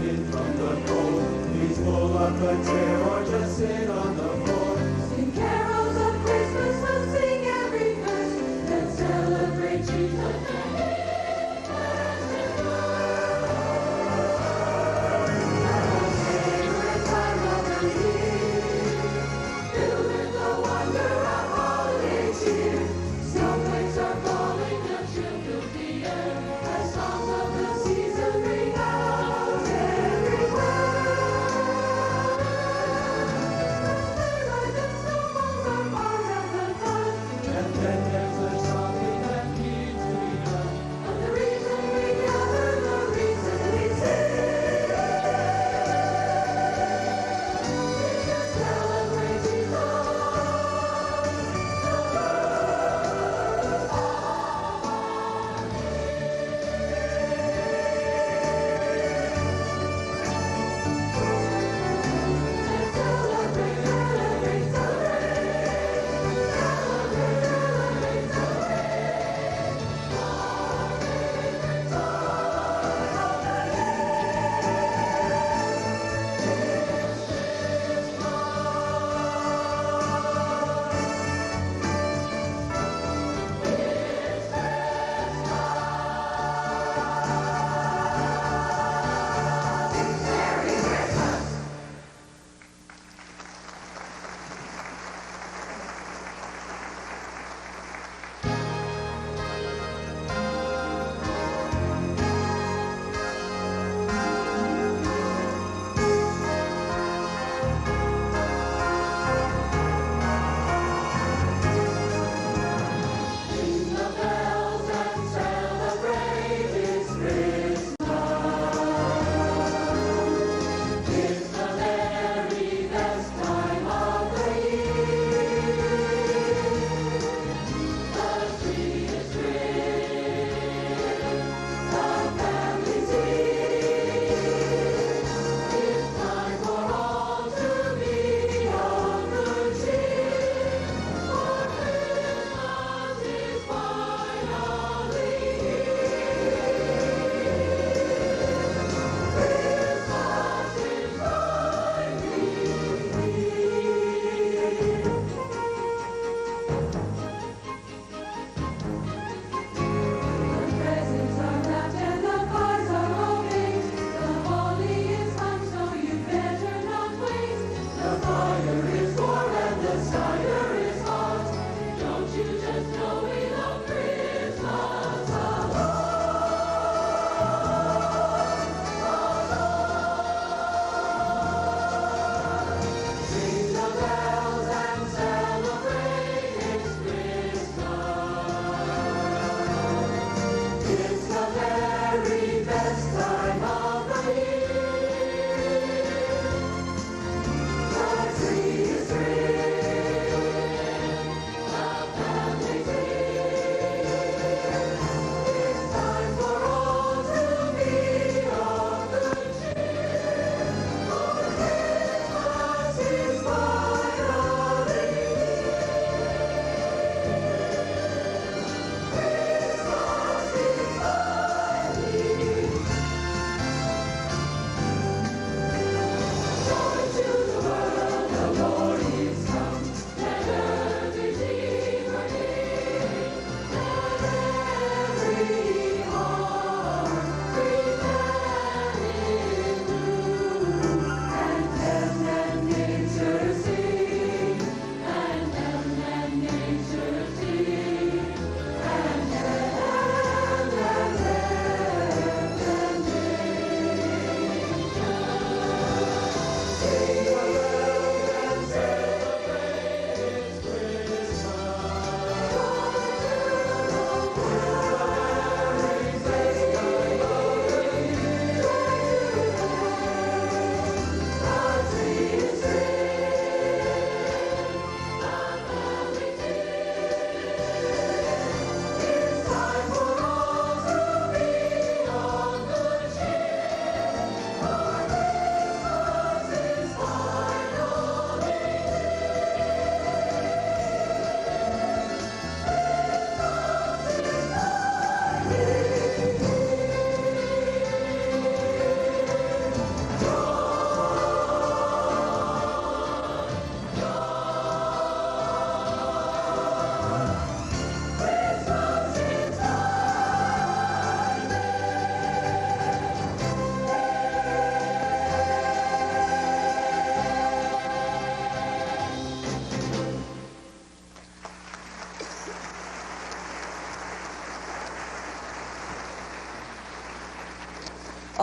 in from the cold. Please pull up a chair or just sit on the floor. Sing carols of Christmas, we'll sing every verse, and celebrate Jesus and His favorite time of the year, filled with the wonder of holiday cheer. Snowflakes are falling, the chill fills the air, as songs of the season ring out everywhere.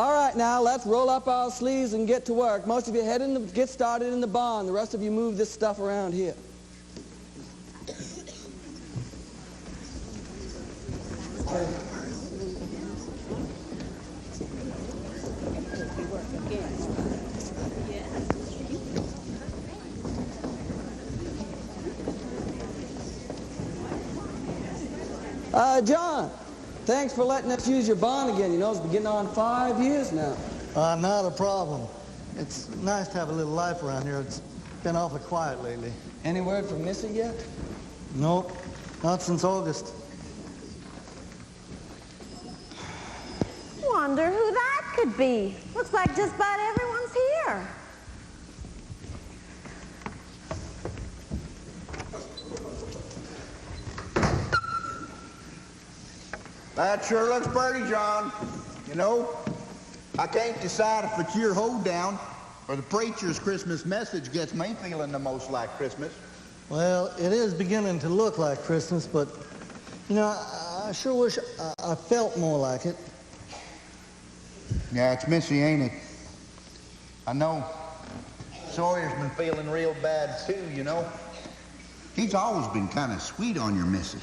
All right, now let's roll up our sleeves and get to work. Most of you get started in the barn. The rest of you move this stuff around here. John, thanks for letting us use your barn again. You know, it's been getting on 5 years now. Not a problem. It's nice to have a little life around here. It's been awfully quiet lately. Any word from Missy yet? Nope, not since August. Wonder who that could be. Looks like just about everyone's here. That sure looks pretty, John. You know, I can't decide if it's your hoedown or the preacher's Christmas message gets me feeling the most like Christmas. Well, it is beginning to look like Christmas, but, you know, I sure wish I felt more like it. Yeah, it's Missy, ain't it? I know. Sawyer's been feeling real bad, too, you know. He's always been kind of sweet on your Missy.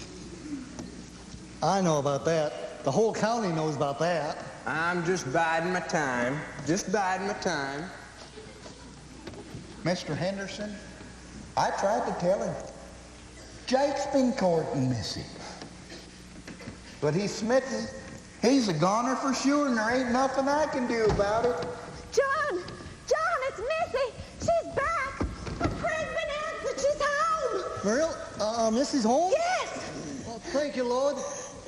I know about that. The whole county knows about that. I'm just biding my time. Just biding my time. Mr. Henderson, I tried to tell him. Jake's been courting Missy. But he's smitten. He's a goner for sure, and there ain't nothing I can do about it. John, it's Missy. She's back. Her prayer's been answered. She's home. For real? Missy's home? Yes. Well, thank you, Lord.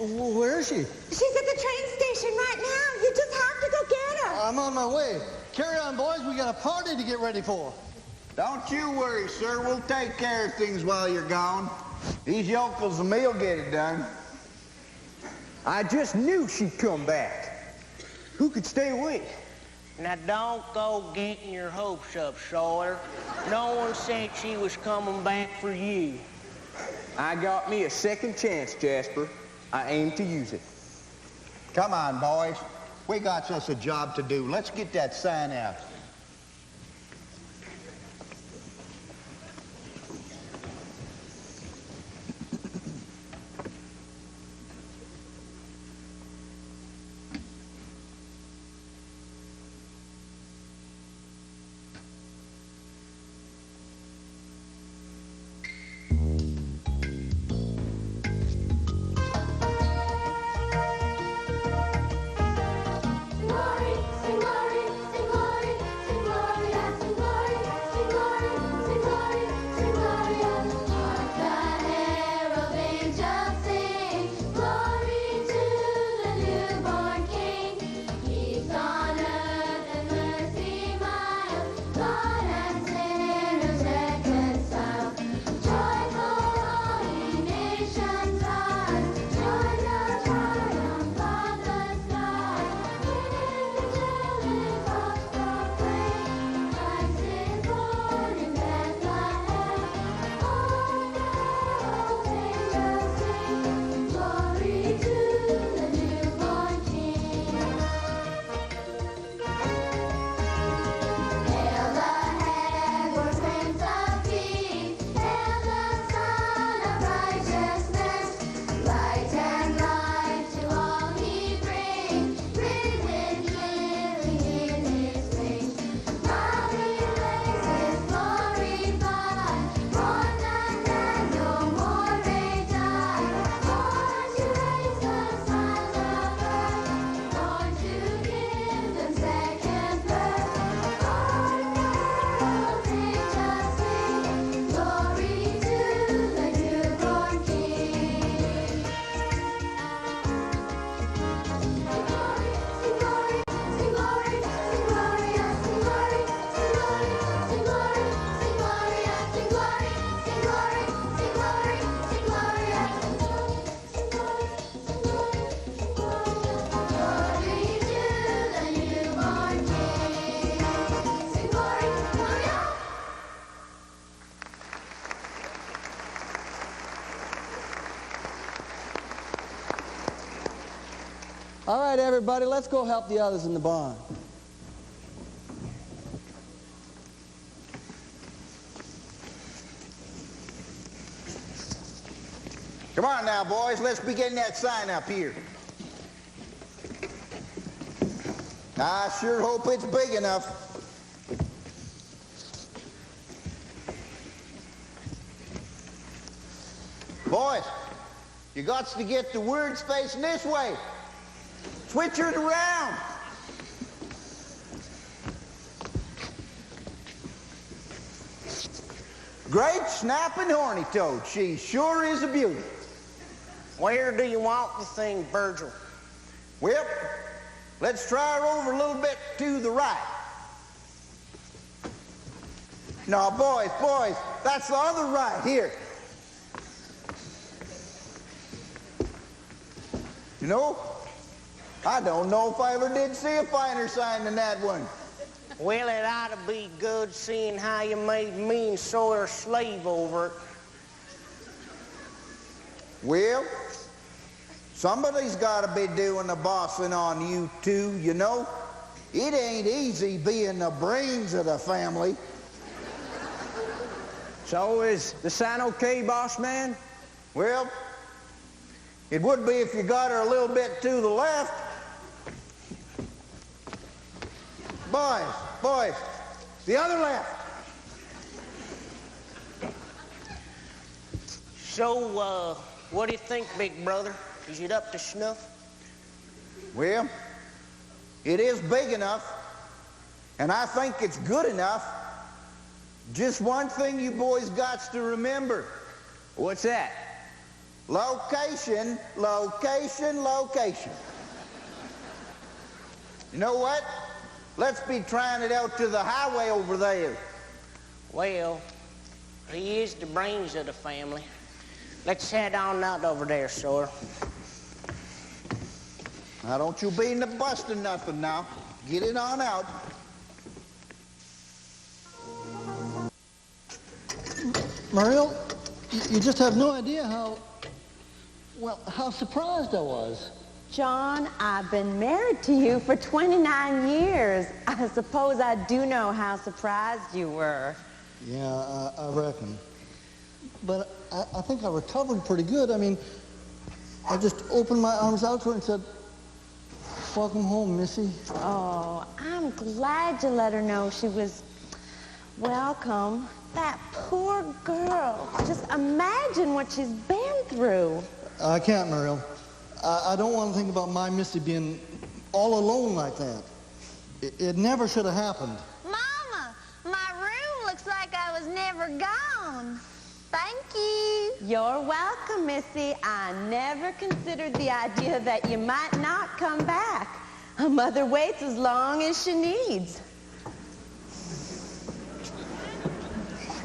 Where is she? She's at the train station right now. You just have to go get her. I'm on my way. Carry on, boys. We got a party to get ready for. Don't you worry, sir. We'll take care of things while you're gone. These yokels and me'll get it done. I just knew she'd come back. Who could stay away? Now, don't go getting your hopes up, Sawyer. No one said she was coming back for you. I got me a second chance, Jasper. I aim to use it. Come on, boys. We got us a job to do. Let's get that sign out. Glory, sing glory, right, everybody, let's go help the others in the barn. Come on now, boys. Let's begin that sign up here. I sure hope it's big enough. Boys, you got to get the words facing this way. Switch it around. Great snapping horny toad. She sure is a beauty. Where do you want the thing, Virgil? Well, let's try her over a little bit to the right. Now, boys, that's the other right here. You know, I don't know if I ever did see a finer sign than that one. Well, it ought to be good seeing how you made me and Sawyer slave over it. Well, somebody's got to be doing the bossing on you two, you know. It ain't easy being the brains of the family. So is the sign okay, boss man? Well, it would be if you got her a little bit to the left. Boys, the other left. So, what do you think, big brother? Is it up to snuff? Well, it is big enough, and I think it's good enough. Just one thing you boys got to remember. What's that? Location, location, location. You know what? Let's be trying it out to the highway over there. Well, he is the brains of the family. Let's head on out over there, Sawyer. Now, don't you be in the busting nothing now. Get it on out. Muriel, you just have no idea how surprised I was. John, I've been married to you for 29 years. I suppose I do know how surprised you were. Yeah, I reckon. But I think I recovered pretty good. I mean, I just opened my arms out to her and said, "Welcome home, Missy." Oh, I'm glad you let her know she was welcome. That poor girl. Just imagine what she's been through. I can't, Muriel. I don't want to think about my Missy being all alone like that. It never should have happened. Mama, my room looks like I was never gone. Thank you. You're welcome, Missy. I never considered the idea that you might not come back. A mother waits as long as she needs.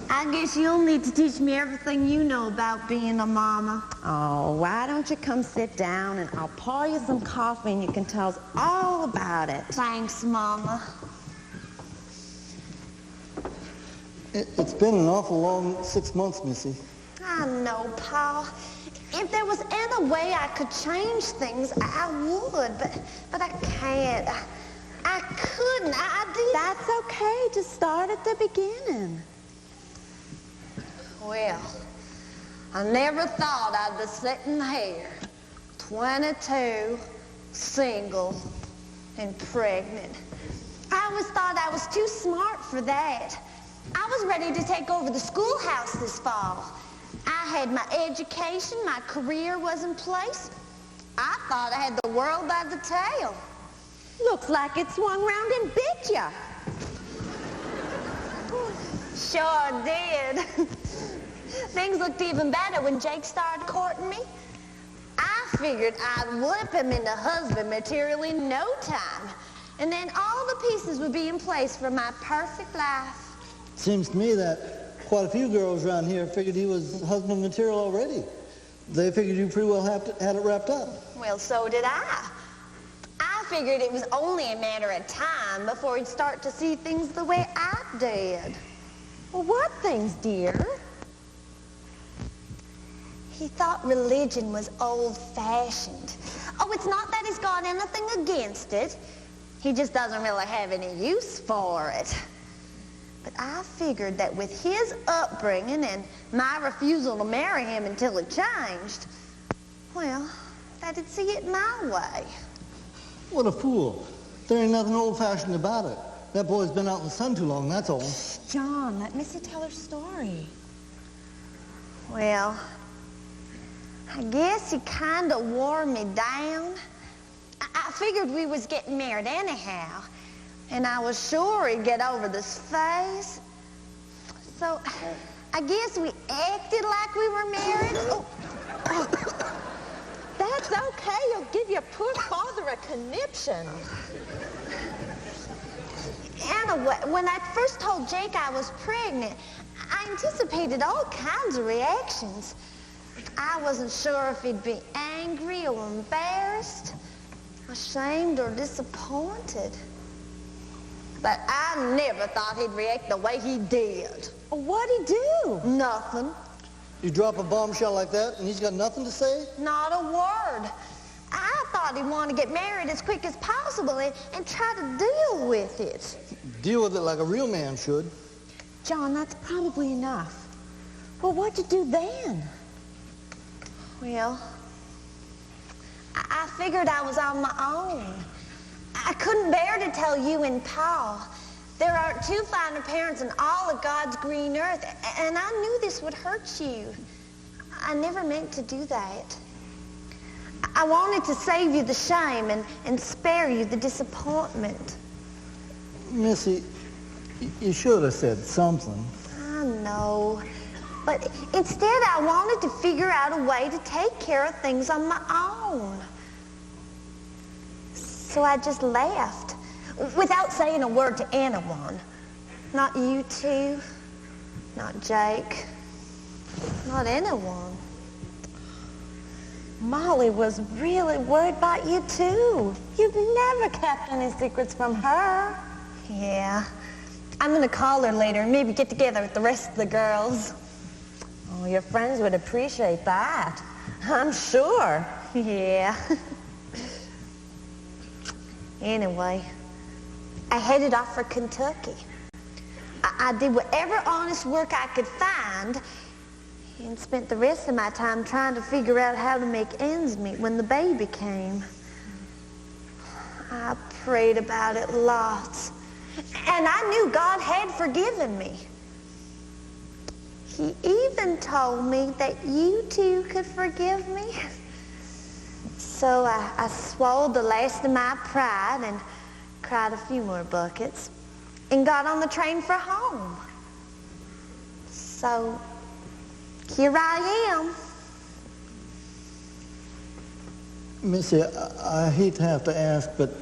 I guess you'll need to teach me everything you know about being a mama. Oh, why don't you come sit down and I'll pour you some coffee and you can tell us all about it. Thanks, Mama. It's been an awful long 6 months, Missy. I know, Pa. If there was any way I could change things, I would, but I can't. I couldn't. I did. That's okay. Just start at the beginning. Well, I never thought I'd be sitting here, 22, single, and pregnant. I always thought I was too smart for that. I was ready to take over the schoolhouse this fall. I had my education, my career was in place. I thought I had the world by the tail. Looks like it swung round and bit ya. Sure did. Things looked even better when Jake started courting me. I figured I'd whip him into husband material in no time. And then all the pieces would be in place for my perfect life. Seems to me that quite a few girls around here figured he was husband material already. They figured you pretty well had it wrapped up. Well, so did I. I figured it was only a matter of time before he'd start to see things the way I did. Well, what things, dear? He thought religion was old-fashioned. Oh, it's not that he's got anything against it. He just doesn't really have any use for it. But I figured that with his upbringing and my refusal to marry him until it changed, well, that he'd see it my way. What a fool. There ain't nothing old-fashioned about it. That boy's been out in the sun too long, that's all. John, let Missy tell her story. Well, I guess he kind of wore me down. I figured we was getting married anyhow, and I was sure he'd get over this phase. So I guess we acted like we were married. Oh. That's okay. You'll give your poor father a conniption. Anyway, when I first told Jake I was pregnant, I anticipated all kinds of reactions. I wasn't sure if he'd be angry or embarrassed, ashamed or disappointed. But I never thought he'd react the way he did. What'd he do? Nothing. You drop a bombshell like that and he's got nothing to say? Not a word. I thought he'd want to get married as quick as possible and try to deal with it. Deal with it like a real man should. John, that's probably enough. Well, what'd you do then? Well, I figured I was on my own. I couldn't bear to tell you and Pa. There aren't two finer parents in all of God's green earth, and I knew this would hurt you. I never meant to do that. I wanted to save you the shame and spare you the disappointment. Missy, you should have said something. I know, but instead I wanted to figure out a way to take care of things on my own. So I just left, without saying a word to anyone. Not you two, not Jake, not anyone. Molly was really worried about you, too. You've never kept any secrets from her. Yeah. I'm going to call her later and maybe get together with the rest of the girls. Oh, your friends would appreciate that. I'm sure. Yeah. Anyway, I headed off for Kentucky. I did whatever honest work I could find and spent the rest of my time trying to figure out how to make ends meet when the baby came. I prayed about it lots. And I knew God had forgiven me. He even told me that you two could forgive me. So I swallowed the last of my pride and cried a few more buckets and got on the train for home. So here I am. Missy, I hate to have to ask, but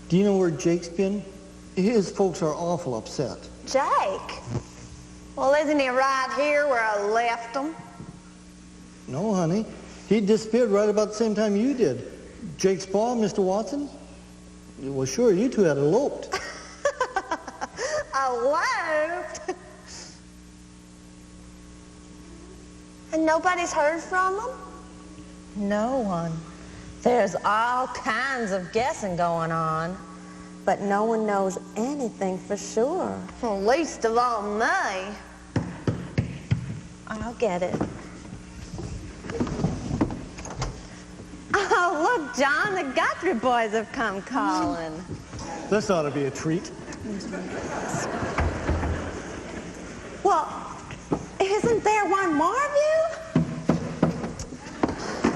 do you know where Jake's been? His folks are awful upset. Jake? Well, isn't he right here where I left him? No, honey. He disappeared right about the same time you did. Jake's pa, Mr. Watson? Well, sure, you two had eloped. Eloped? And nobody's heard from him? No one. There's all kinds of guessing going on, but no one knows anything for sure. Well, least of all me. I'll get it. Oh, look, John, the Guthrie boys have come calling. This ought to be a treat. Well, isn't there one more of you?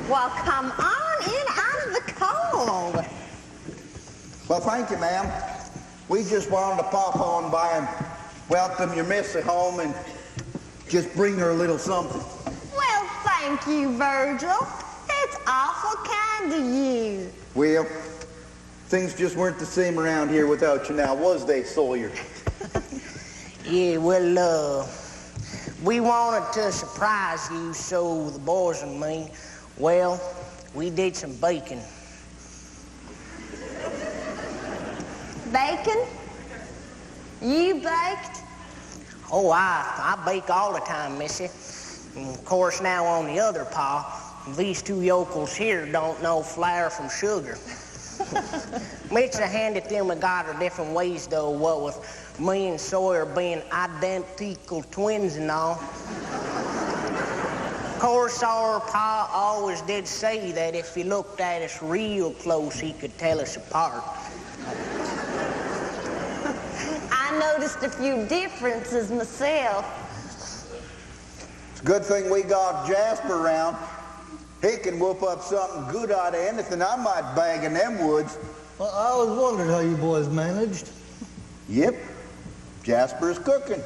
Well, come on in out of the cold. Well, thank you, ma'am. We just wanted to pop on by and welcome your Missy home and just bring her a little something. Well, thank you, Virgil. That's awful kind of you. Well, things just weren't the same around here without you now, was they, Sawyer? Yeah, well, we wanted to surprise you, so the boys and me, well, we did some baking. Bacon? You baked? Oh, I bake all the time, Missy. And of course, now on the other paw, These two yokels here don't know flour from sugar. It's a handed them and got her different ways, though, what with me and Sawyer being identical twins and all. Of course, our pa always did say that if he looked at us real close, he could tell us apart. I noticed a few differences myself. It's a good thing we got Jasper around. He can whoop up something good out of anything I might bag in them woods. Well, I always wondered how you boys managed. Yep, Jasper's cooking.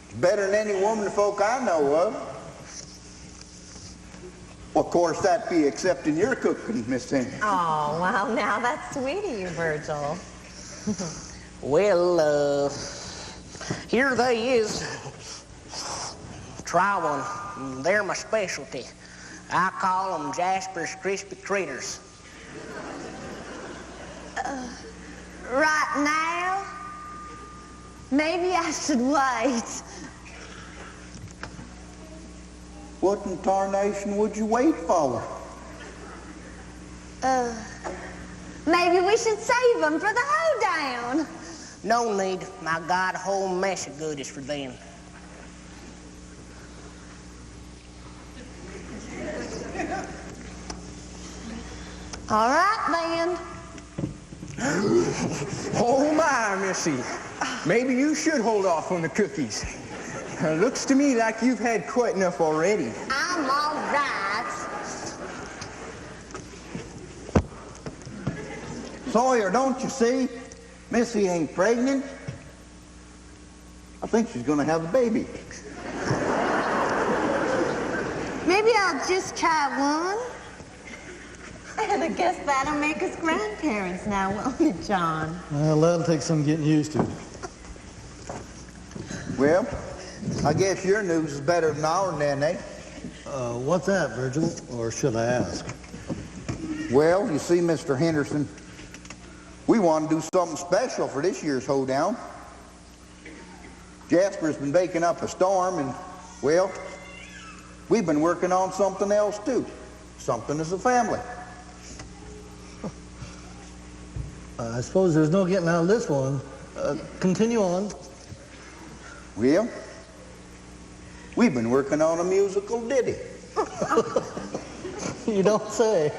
It's better than any woman folk I know of. Well, of course, that'd be accepting your cooking, Miss Henry. Oh, well, now that's sweet of you, Virgil. Well, here they is. Try one. They're my specialty. I call them Jasper's Crispy Critters. Right now? Maybe I should wait. What in tarnation would you wait for? Maybe we should save them for the hoedown. No need. I got a whole mess of goodies for them. All right, then. Oh, my, Missy. Maybe you should hold off on the cookies. Looks to me like you've had quite enough already. I'm all right. Sawyer, don't you see? Missy ain't pregnant. I think she's gonna have a baby. Maybe I'll just try one. And I guess that'll make us grandparents now, won't it, John? Well, that'll take some getting used to. Well, I guess your news is better than ours then, eh? What's that, Virgil? Or should I ask? Well, you see, Mr. Henderson, we want to do something special for this year's hoedown. Jasper's been baking up a storm, and, well, we've been working on something else, too. Something as a family. I suppose there's no getting out of this one. Continue on. Well, we've been working on a musical ditty. You don't say.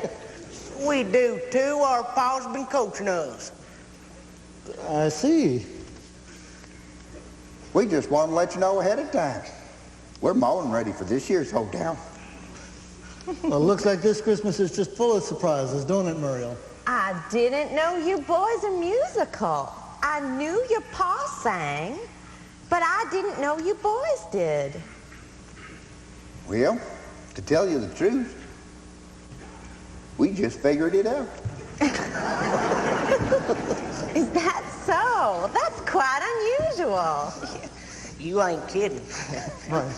We do, too. Our pa's been coaching us. I see. We just want to let you know ahead of time. We're more than ready for this year's hoedown. Well, it looks like this Christmas is just full of surprises, don't it, Muriel? I didn't know you boys are musical. I knew your pa sang, but I didn't know you boys did. Well, to tell you the truth, we just figured it out. Is that so? That's quite unusual. You ain't kidding. Right.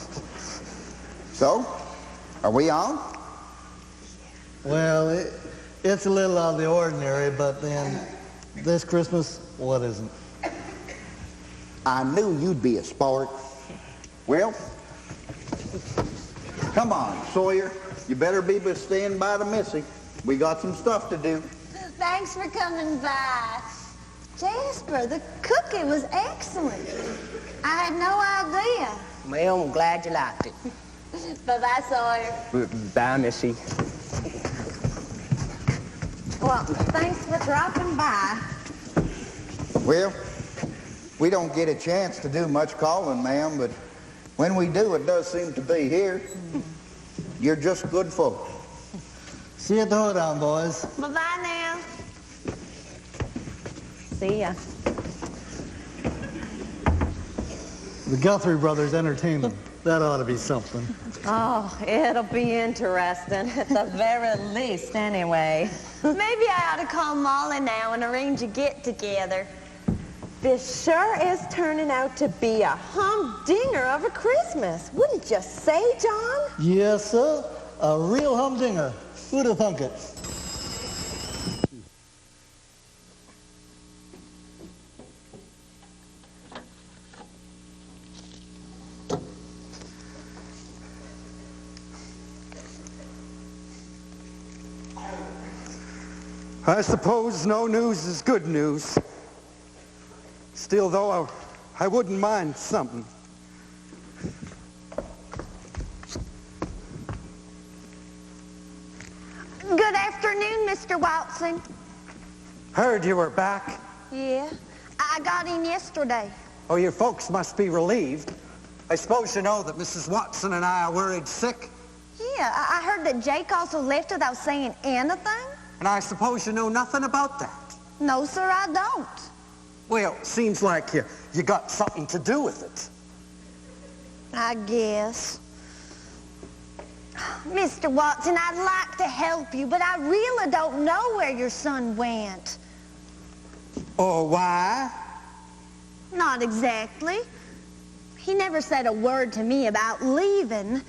So, are we on? Well, it's a little out of the ordinary, but then this Christmas, what isn't? I knew you'd be a sport. Well, come on, Sawyer. You better be staying by the Missy. We got some stuff to do. Thanks for coming by. Jasper, the cookie was excellent. I had no idea. Well, I'm glad you liked it. Bye-bye, Sawyer. Bye, Missy. Well, thanks for dropping by. Well, we don't get a chance to do much calling, ma'am, but when we do, it does seem to be here. You're just good folk. See you at the hoedown, boys. Bye-bye now. See ya. The Guthrie brothers entertainment. That ought to be something. Oh, it'll be interesting, at the very least, anyway. Maybe I ought to call Molly now and arrange a get-together. This sure is turning out to be a humdinger of a Christmas. Wouldn't you say, John? Yes, sir. A real humdinger. Who'd have thunk it? I suppose no news is good news. Still, though, I wouldn't mind something. Good afternoon, Mr. Watson. Heard you were back. Yeah, I got in yesterday. Oh, your folks must be relieved. I suppose you know that Mrs. Watson and I are worried sick. Yeah, I heard that Jake also left without saying anything. And I suppose you know nothing about that. No, sir, I don't. Well, seems like you got something to do with it. I guess. Mr. Watson, I'd like to help you, but I really don't know where your son went. Oh, why? Not exactly. He never said a word to me about leaving.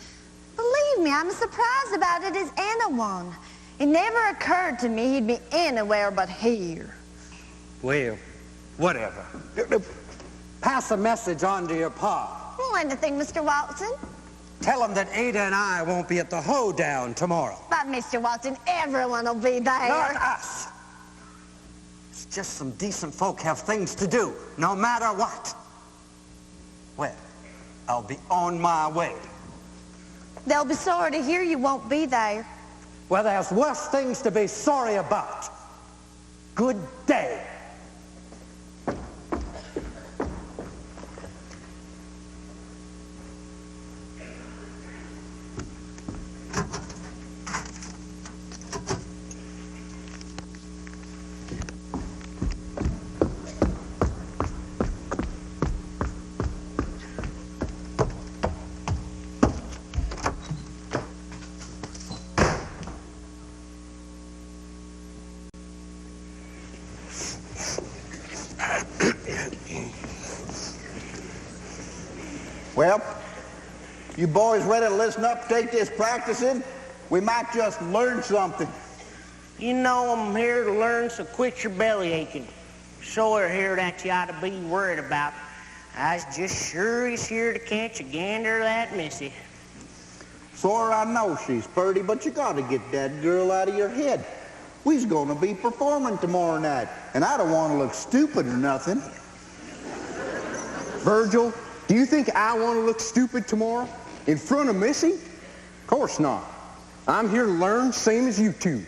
Believe me, I'm as surprised about it as anyone. It never occurred to me he'd be anywhere but here. Well, whatever. Pass a message on to your pa. Well, anything, Mr. Watson. Tell him that Ada and I won't be at the Hoedown tomorrow. But, Mr. Watson, everyone will be there. Not us. It's just some decent folk have things to do, no matter what. Well, I'll be on my way. They'll be sorry to hear you won't be there. Well, there's worse things to be sorry about. Good day. Well, you boys ready to listen up, take this practicing? We might just learn something. You know I'm here to learn, so quit your belly aching. Sawyer here that you ought to be worried about. I was just sure he's here to catch a gander of that Missy. Sawyer, I know she's pretty, but you gotta get that girl out of your head. We's gonna be performing tomorrow night, and I don't want to look stupid or nothing. Virgil, do you think I want to look stupid tomorrow? In front of Missy? Of course not. I'm here to learn, same as you two.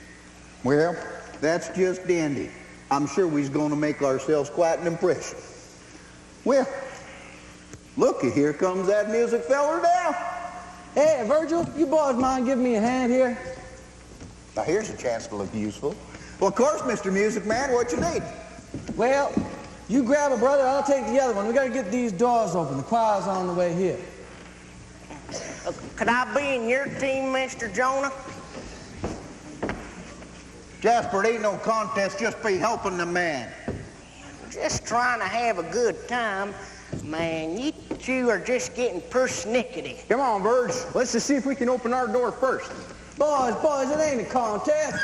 Well, that's just dandy. I'm sure we's gonna make ourselves quite an impression. Well, looky, here comes that music feller now. Hey, Virgil, you boys mind giving me a hand here? Now, here's a chance to look useful. Well, of course, Mr. Music Man, what you need? Well, you grab a brother, I'll take the other one. We gotta get these doors open. The choir's on the way here. Could I be in your team, Mr. Jonah? Jasper, it ain't no contest, just be helping the man. Just trying to have a good time. Man, you two are just getting persnickety. Come on, Virg. Let's just see if we can open our door first. Boys, it ain't a contest.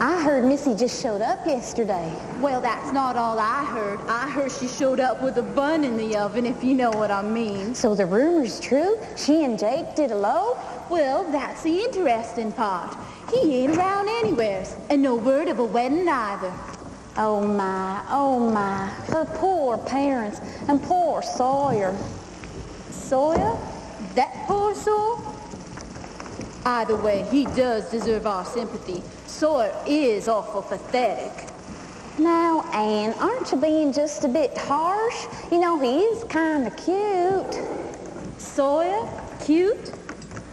I heard Missy just showed up yesterday. Well, that's not all I heard. I heard she showed up with a bun in the oven, if you know what I mean. So the rumor's true? She and Jake did elope? Well, that's the interesting part. He ain't around anywheres, and no word of a wedding either. Oh my, her poor parents and poor Sawyer. Sawyer? That poor soul? Either way, he does deserve our sympathy. Sawyer is awful pathetic. Now, Anne, aren't you being just a bit harsh? You know, he is kind of cute. Sawyer? Cute?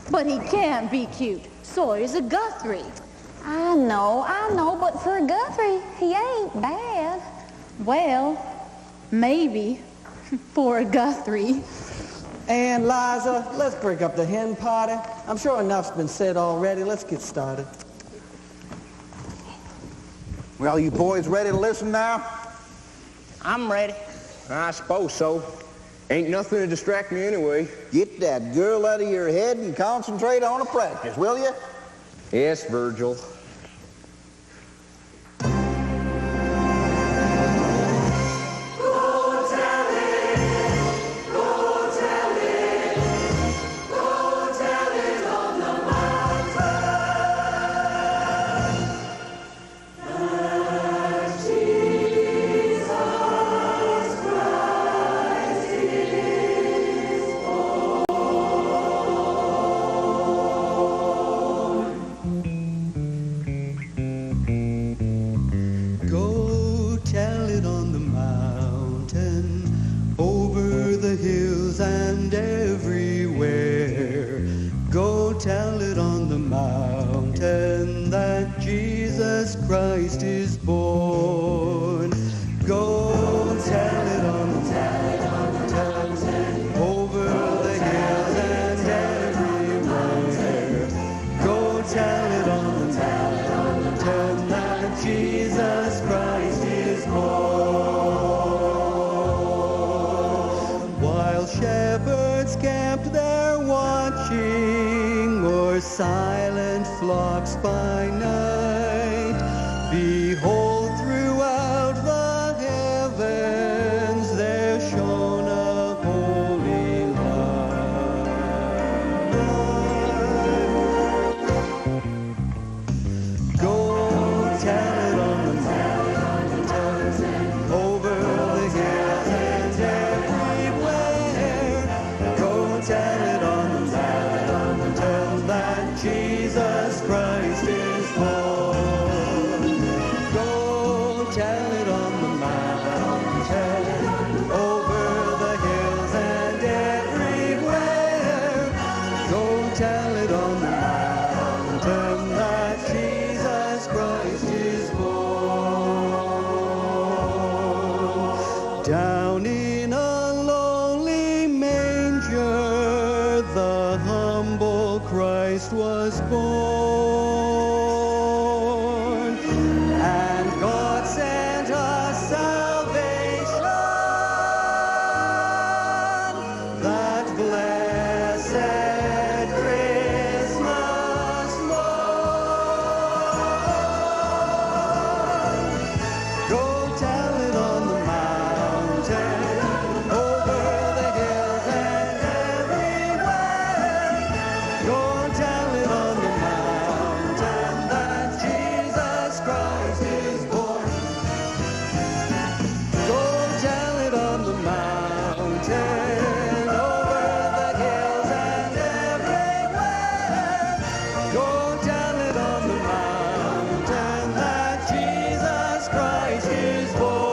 But he can be cute. Sawyer's a Guthrie. I know, but for a Guthrie, he ain't bad. Well, maybe for a Guthrie. And Liza, let's break up the hen party. I'm sure enough's been said already. Let's get started. Well, you boys ready to listen now? I'm ready. I suppose so. Ain't nothing to distract me anyway. Get that girl out of your head and concentrate on the practice, will you? Yes, Virgil. Go tell it. tell it on the mountain that Jesus Christ is born. Go tell it on the mountain, over the hills and everywhere. Go tell it on the mountain that Jesus Christ is born. While shepherds camped there watching o'er silent flocks by night, behold, throughout the heavens there shone a holy light. Go tell it on the mountain, over the hills and everywhere. Go tell it on the mountain that Jesus Christ is born. Go tell it on the mountain, over the hills and everywhere. Go tell it on the mountain that Jesus Christ is born. Down in a lonely manger, the humble Christ was born, and God sent us salvation, that blessed Christmas morn. Go tell it on the mountain, over the hills and everywhere. Go tell it on the mountain that Jesus Christ is born. Go tell it on the mountain, over the hills and everywhere. Go tell it on the mountain that Jesus Christ is born.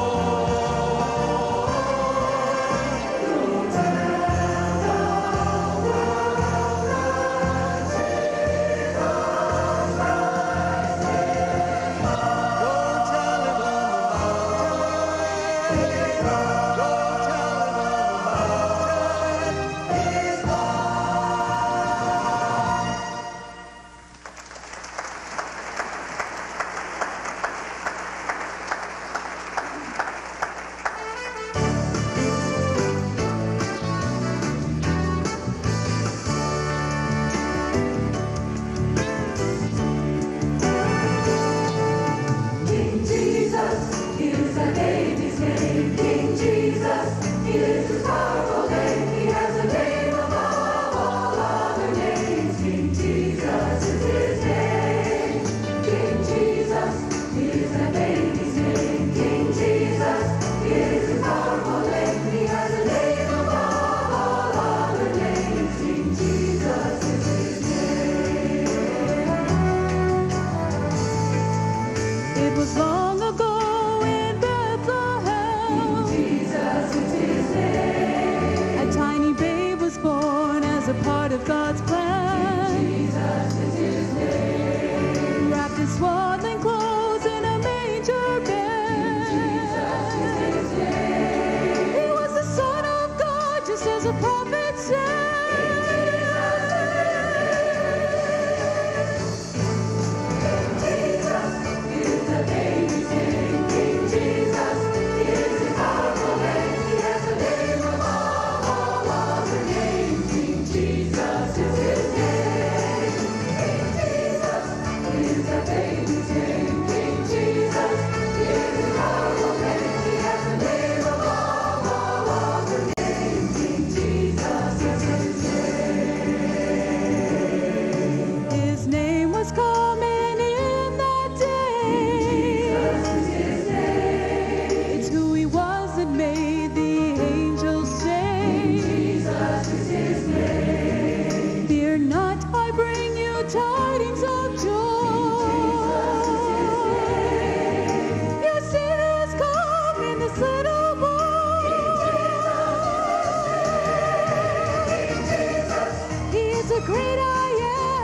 King Jesus is the baby's name. King Jesus, he lives his powerful name. He has a name above all other names. King Jesus is his name. King Jesus is the baby's name. King Jesus, he lives his powerful name. He has a name above all other names. King Jesus is his name. It was long ago in Bethlehem. Jesus is his name. A tiny babe was born as a part of God's plan. Jesus is his name. Wrapped in swaddling clothes in a manger bed. Jesus is his name. He was the Son of God, just as a prophet said. Jesus is the baby's name. King Jesus is his powerful name. He has a name above all other names. King Jesus is his name. King Jesus is the baby's name. King Jesus is his powerful name. He has a name above all other names. King Jesus is his name. His name was coming in that day. Jesus is his name. It's who he was that made the angels sing. Jesus is his name. Fear not, I bring you tidings of joy. Your Savior has come in this little boy. He is a great I am.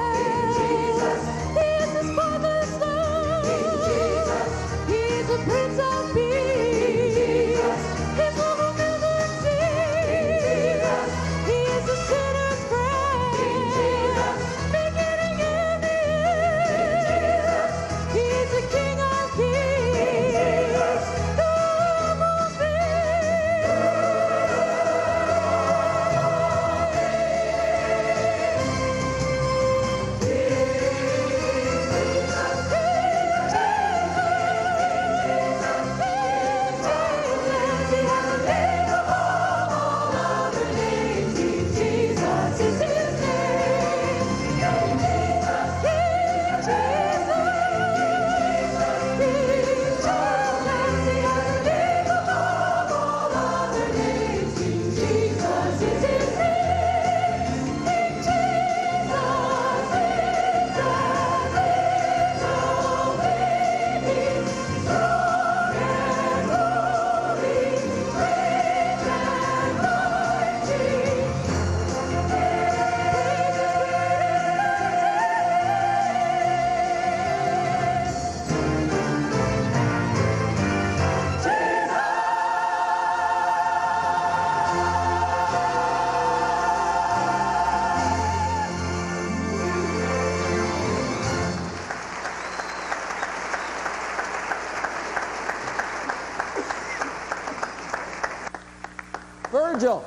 Virgil,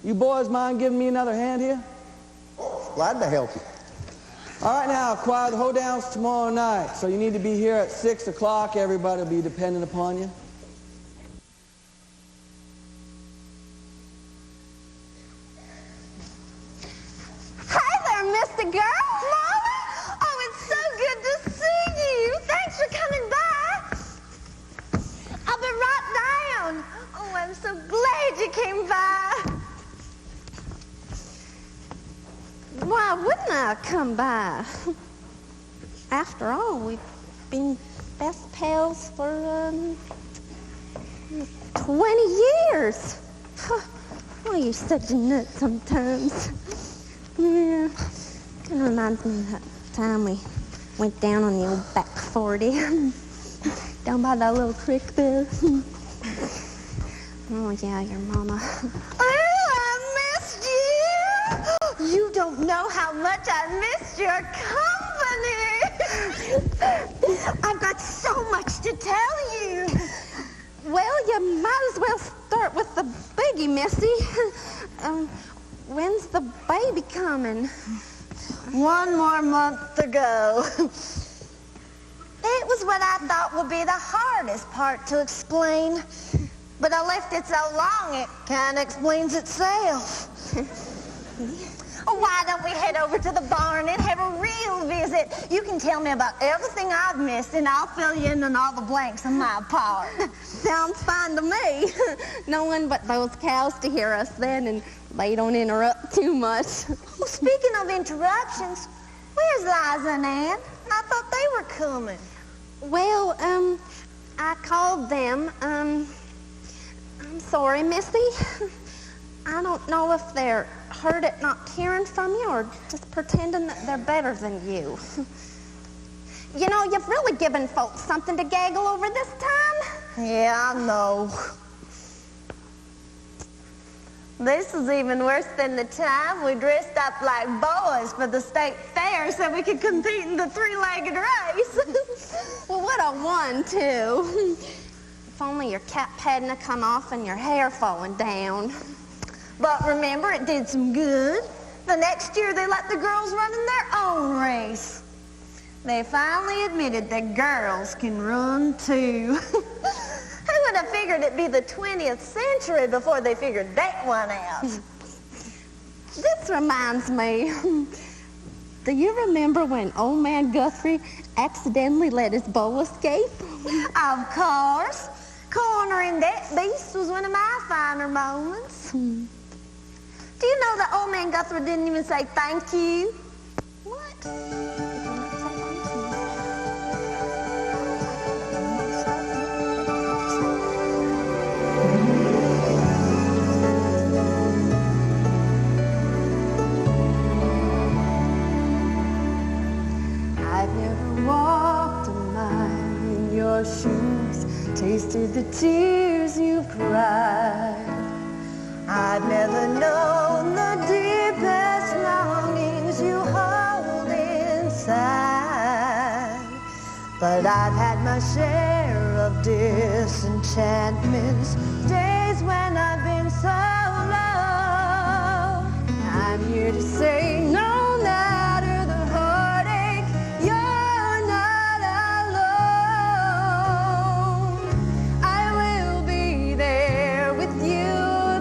you boys mind giving me another hand here? Glad to help you. All right, now, choir, the hoedown's tomorrow night, so you need to be here at 6 o'clock. Everybody will be dependent upon you. Hi there, Mr. Girl. Mama? Oh, it's so good to see you. Thanks for coming by. I'll be right down. Oh, I'm so glad you came by. Why wouldn't I come by? After all, we've been best pals for 20 years. Oh, you're such a nut sometimes. Yeah, kind of reminds me of that time we went down on the old back 40, down by that little creek there. Oh, yeah, your mama. Oh, I missed you. You don't know how much I missed your company. I've got so much to tell you. Well, you might as well start with the biggie, Missy. When's the baby coming? 1 more month to go. It was what I thought would be the hardest part to explain. But I left it so long, it kind of explains itself. Why don't we head over to the barn and have a real visit? You can tell me about everything I've missed, and I'll fill you in on all the blanks on my part. Sounds fine to me. No one but those cows to hear us then, and they don't interrupt too much. Well, speaking of interruptions, where's Liza and Ann? I thought they were coming. Well, I called them. I'm sorry, Missy. I don't know if they're hurt at not hearing from you or just pretending that they're better than you. You know, you've really given folks something to gaggle over this time. Yeah, I know. This is even worse than the time we dressed up like boys for the state fair so we could compete in the 3-legged race. Well, what a won, too. If only your cap hadn't come off and your hair falling down. But remember, it did some good. The next year, they let the girls run in their own race. They finally admitted that girls can run, too. Who would have figured it'd be the 20th century before they figured that one out? This reminds me. Do you remember when old man Guthrie accidentally let his bow escape? Of course. Cornering that beast was one of my finer moments. Do you know that old man Guthrie didn't even say thank you? What? I've never walked a mile in your shoes, tasted the tears you've cried. I've never known the deepest longings you hold inside. But I've had my share of disenchantments, days when I've been so low. I'm here to say no matter the heartache, you're not alone. I will be there with you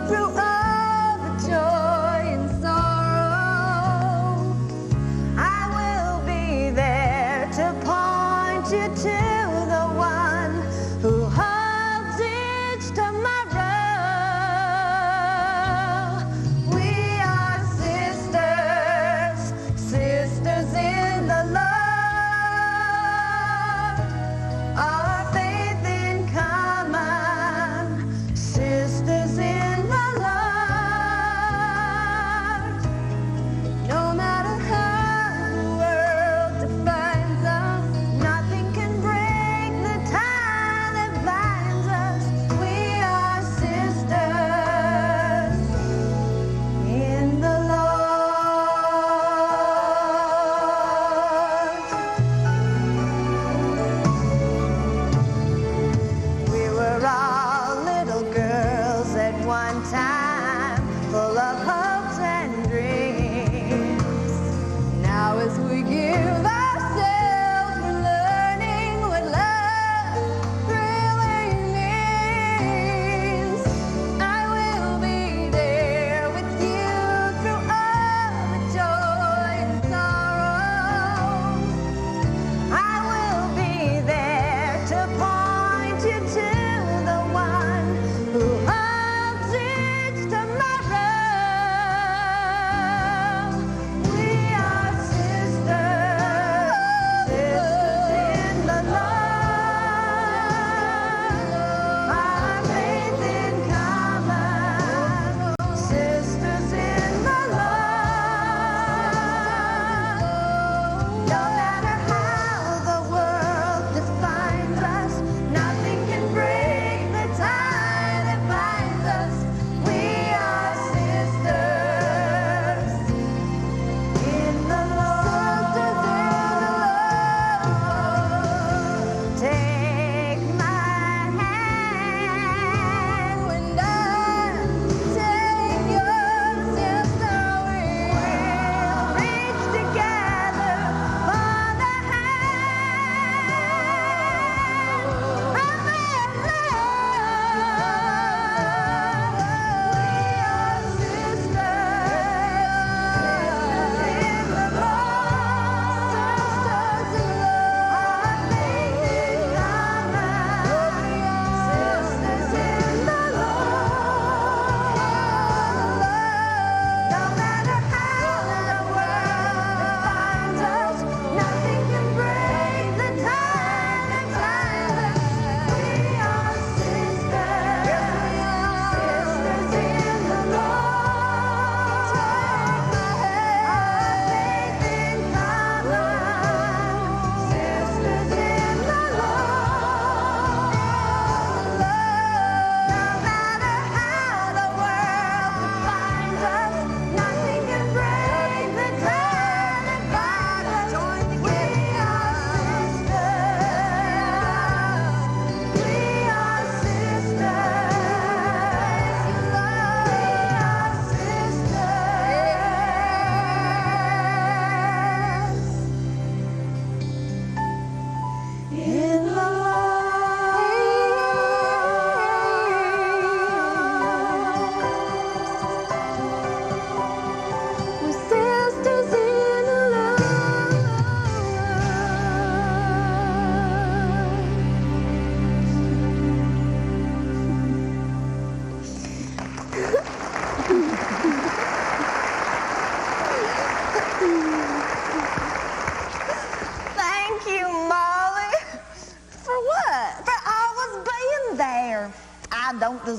through all the joy and sorrow. I will be there to point you to the one who holds each tomorrow. We are sisters.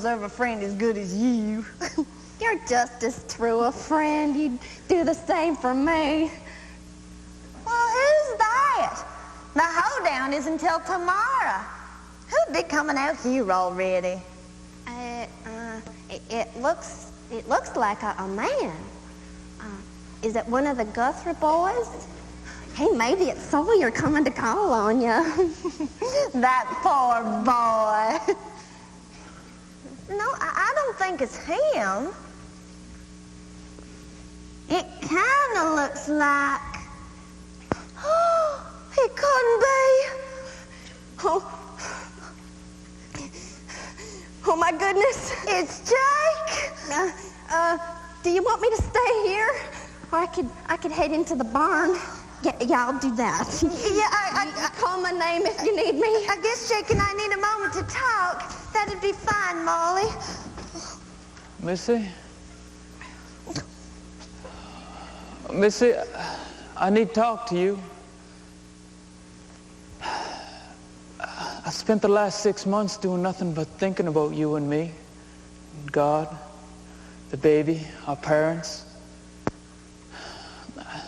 deserve a friend as good as you. You're just as true a friend. You'd do the same for me. Well, who's that? The hoedown isn't until tomorrow. Who'd be coming out here already? It looks like a man. Is it one of the Guthrie boys? Hey, maybe it's Sawyer coming to call on you. That poor boy. No, I don't think it's him. It kind of looks like... It couldn't be. Oh my goodness. It's Jake. Do you want me to stay here? Or I could head into the barn. Yeah, I'll do that. Yeah, I call my name if you need me. I guess Jake and I need a moment to talk. That'd be fine, Molly. Missy? Missy, I need to talk to you. I spent the last 6 months doing nothing but thinking about you and me, God, the baby, our parents.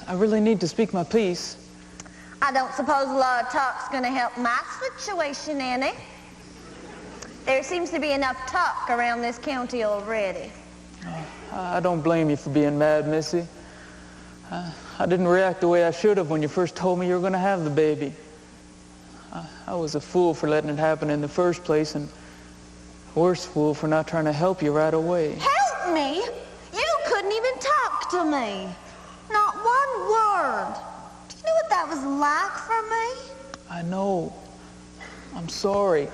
I really need to speak my piece. I don't suppose a lot of talk's gonna help my situation any. There seems to be enough talk around this county already. I don't blame you for being mad, Missy. I didn't react the way I should have when you first told me you were going to have the baby. I was a fool for letting it happen in the first place, and worse fool for not trying to help you right away. Help me? You couldn't even talk to me. Not one word. Do you know what that was like for me? I know. I'm sorry.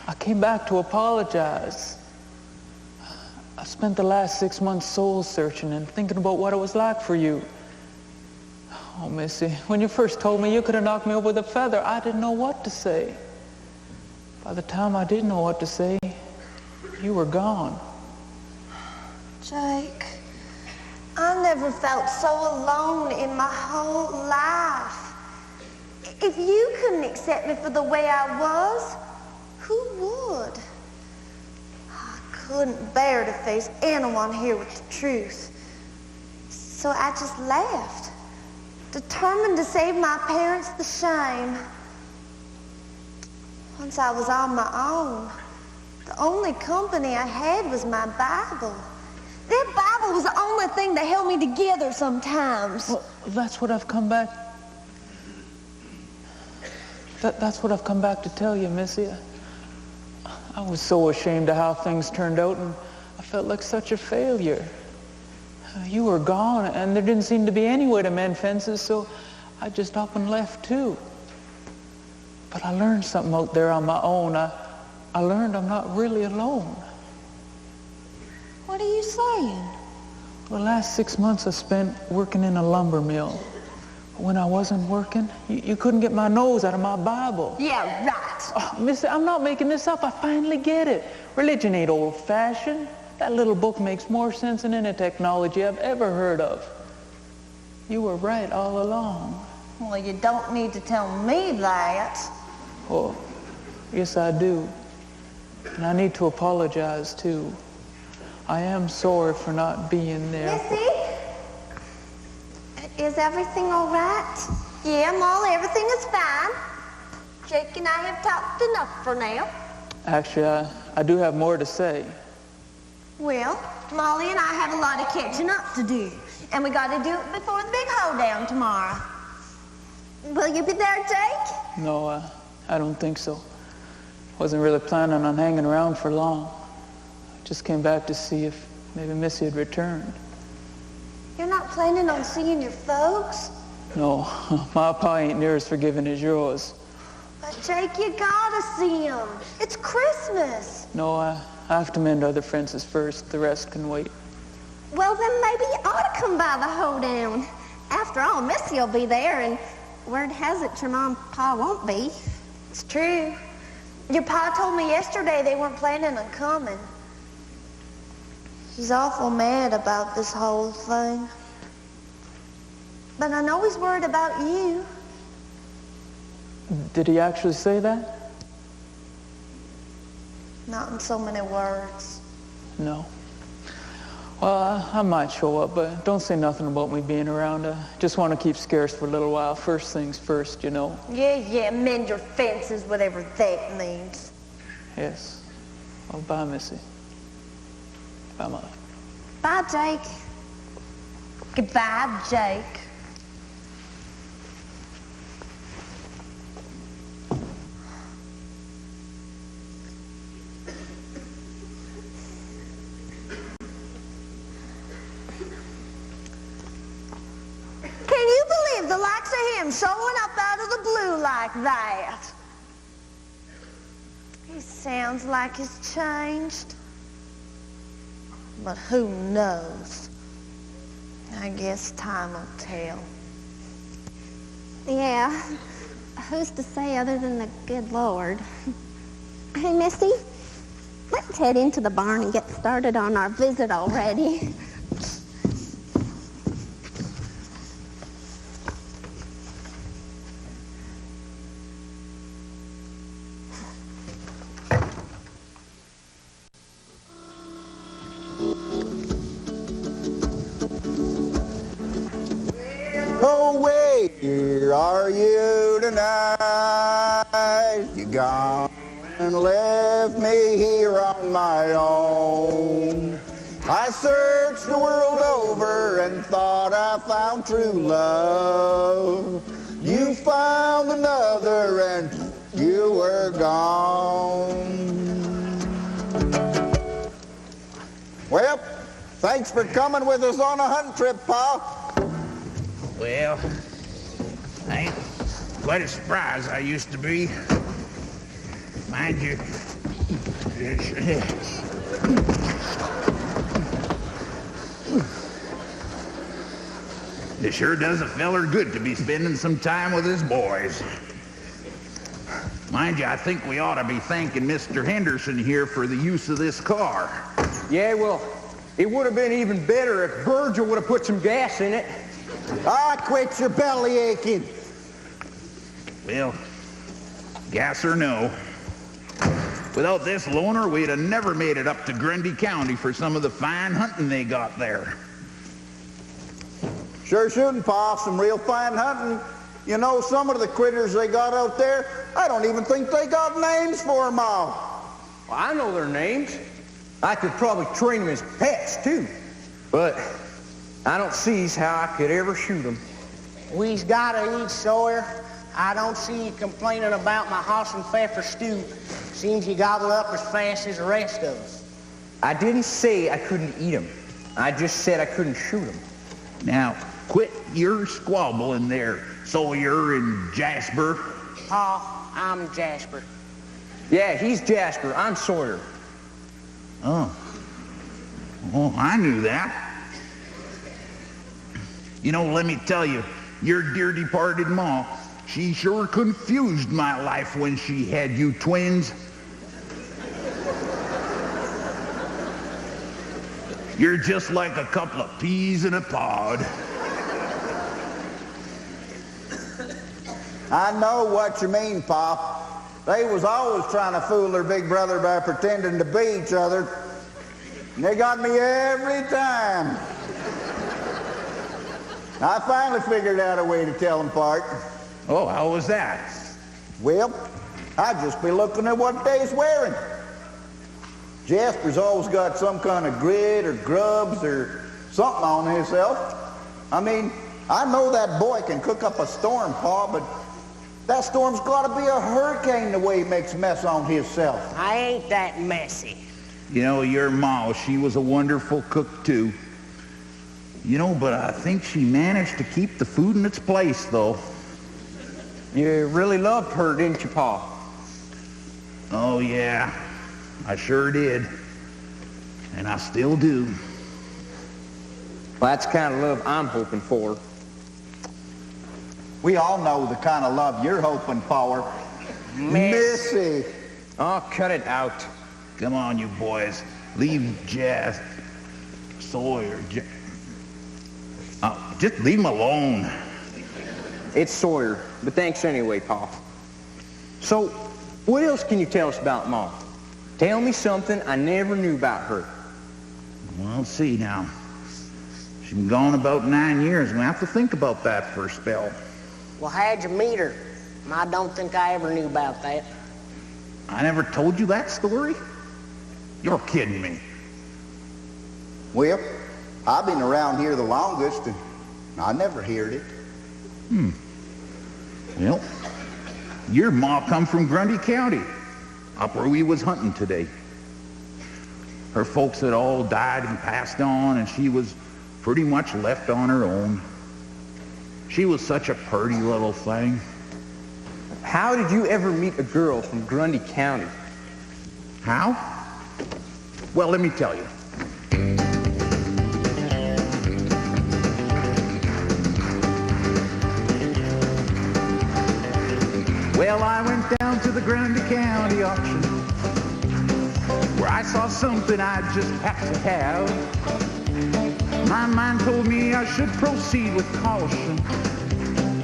I came back to apologize. I spent the last 6 months soul searching and thinking about what it was like for you. Oh, Missy, when you first told me you could have knocked me over with a feather, I didn't know what to say. By the time I did know what to say, you were gone. Jake, I never felt so alone in my whole life. If you couldn't accept me for the way I was, who would? I couldn't bear to face anyone here with the truth. So I just left, determined to save my parents the shame. Once I was on my own, the only company I had was my Bible. That Bible was the only thing that held me together sometimes. Well, that's what I've come back... That's what I've come back to tell you, Missy. I was so ashamed of how things turned out, and I felt like such a failure. You were gone, and there didn't seem to be any way to mend fences, so I just up and left too. But I learned something out there on my own. I learned I'm not really alone. What are you saying? The last 6 months I spent working in a lumber mill. When I wasn't working, you couldn't get my nose out of my Bible. Yeah, right. Oh, Missy, I'm not making this up. I finally get it. Religion ain't old-fashioned. That little book makes more sense than any technology I've ever heard of. You were right all along. Well, you don't need to tell me that. Oh, yes, I do. And I need to apologize, too. I am sorry for not being there. Missy? Is everything all right? Yeah, Molly, everything is fine. Jake and I have talked enough for now. Actually, I do have more to say. Well, Molly and I have a lot of catching up to do, and we got to do it before the big hoedown tomorrow. Will you be there, Jake? No, I don't think so. Wasn't really planning on hanging around for long. Just came back to see if maybe Missy had returned. You're not planning on seeing your folks? No, my pa ain't near as forgiving as yours. But Jake, you gotta see him. It's Christmas. No, I have to mend other fences first. The rest can wait. Well, then maybe you ought to come by the hoedown. After all, Missy will be there, and word has it your mom and pa won't be. It's true. Your pa told me yesterday they weren't planning on coming. He's awful mad about this whole thing. But I know he's worried about you. Did he actually say that? Not in so many words. No. Well, I might show up, but don't say nothing about me being around. Just want to keep scarce for a little while. First things first, you know. Yeah, mend your fences, whatever that means. Yes. Well, bye, Missy. Bye, Mother. Bye, Jake. Goodbye, Jake. Can you believe the likes of him showing up out of the blue like that? He sounds like he's changed. But who knows? I guess time will tell. Yeah, who's to say other than the good Lord? Hey, Missy, let's head into the barn and get started on our visit already. Oh, where are you tonight? You gone and left me here on my own. I searched the world over and thought I found true love. You found another and you were gone. Well, thanks for coming with us on a hunting trip, Pa. Well, I ain't quite as surprised I used to be. Mind you, it sure does a feller good to be spending some time with his boys. Mind you, I think we ought to be thanking Mr. Henderson here for the use of this car. Yeah, well, it would have been even better if Virgil would have put some gas in it. Ah, quit your belly aching. Well, gas or no, without this loaner, we'd have never made it up to Grundy County for some of the fine hunting they got there. Sure shooting, Pa. Some real fine hunting. You know, some of the critters they got out there, I don't even think they got names for them all. Well, I know their names. I could probably train them as pets, too. But I don't see how I could ever shoot them. We's gotta eat, Sawyer. I don't see you complaining about my hoss and pfeffer stew. Seems you gobble up as fast as the rest of us. I didn't say I couldn't eat them. I just said I couldn't shoot them. Now, quit your squabbling there, Sawyer and Jasper. Pa, I'm Jasper. Yeah, he's Jasper. I'm Sawyer. Oh, I knew that. You know, let me tell you, your dear departed Ma, she sure confused my life when she had you twins. You're just like a couple of peas in a pod. I know what you mean, Pa. They was always trying to fool their big brother by pretending to be each other. And they got me every time. I finally figured out a way to tell them apart. Oh, how was that? Well, I'd just be looking at what they's wearing. Jasper's always got some kind of grit or grubs or something on himself. I mean, I know that boy can cook up a storm, Pa, but that storm's got to be a hurricane the way he makes a mess on himself. I ain't that messy. You know, your Ma, she was a wonderful cook, too. You know, but I think she managed to keep the food in its place, though. You really loved her, didn't you, Pa? Oh, yeah. I sure did. And I still do. Well, that's the kind of love I'm hoping for. We all know the kind of love you're hoping for. Missy. Oh, cut it out. Come on, you boys. Leave Jas, Sawyer, just leave him alone. It's Sawyer, but thanks anyway, Pa. So, what else can you tell us about Ma? Tell me something I never knew about her. Well, let's see now. She's been gone about 9 years. We'll have to think about that for a spell. Well, how'd you meet her? I don't think I ever knew about that. I never told you that story? You're kidding me. Well, I've been around here the longest, and I never heard it. Well, your ma come from Grundy County, up where we was hunting today. Her folks had all died and passed on, and she was pretty much left on her own. She was such a pretty little thing. How did you ever meet a girl from Grundy County? How? Well, let me tell you. Well, I went down to the Grundy County auction, where I saw something I just had to have. My mind told me I should proceed with caution,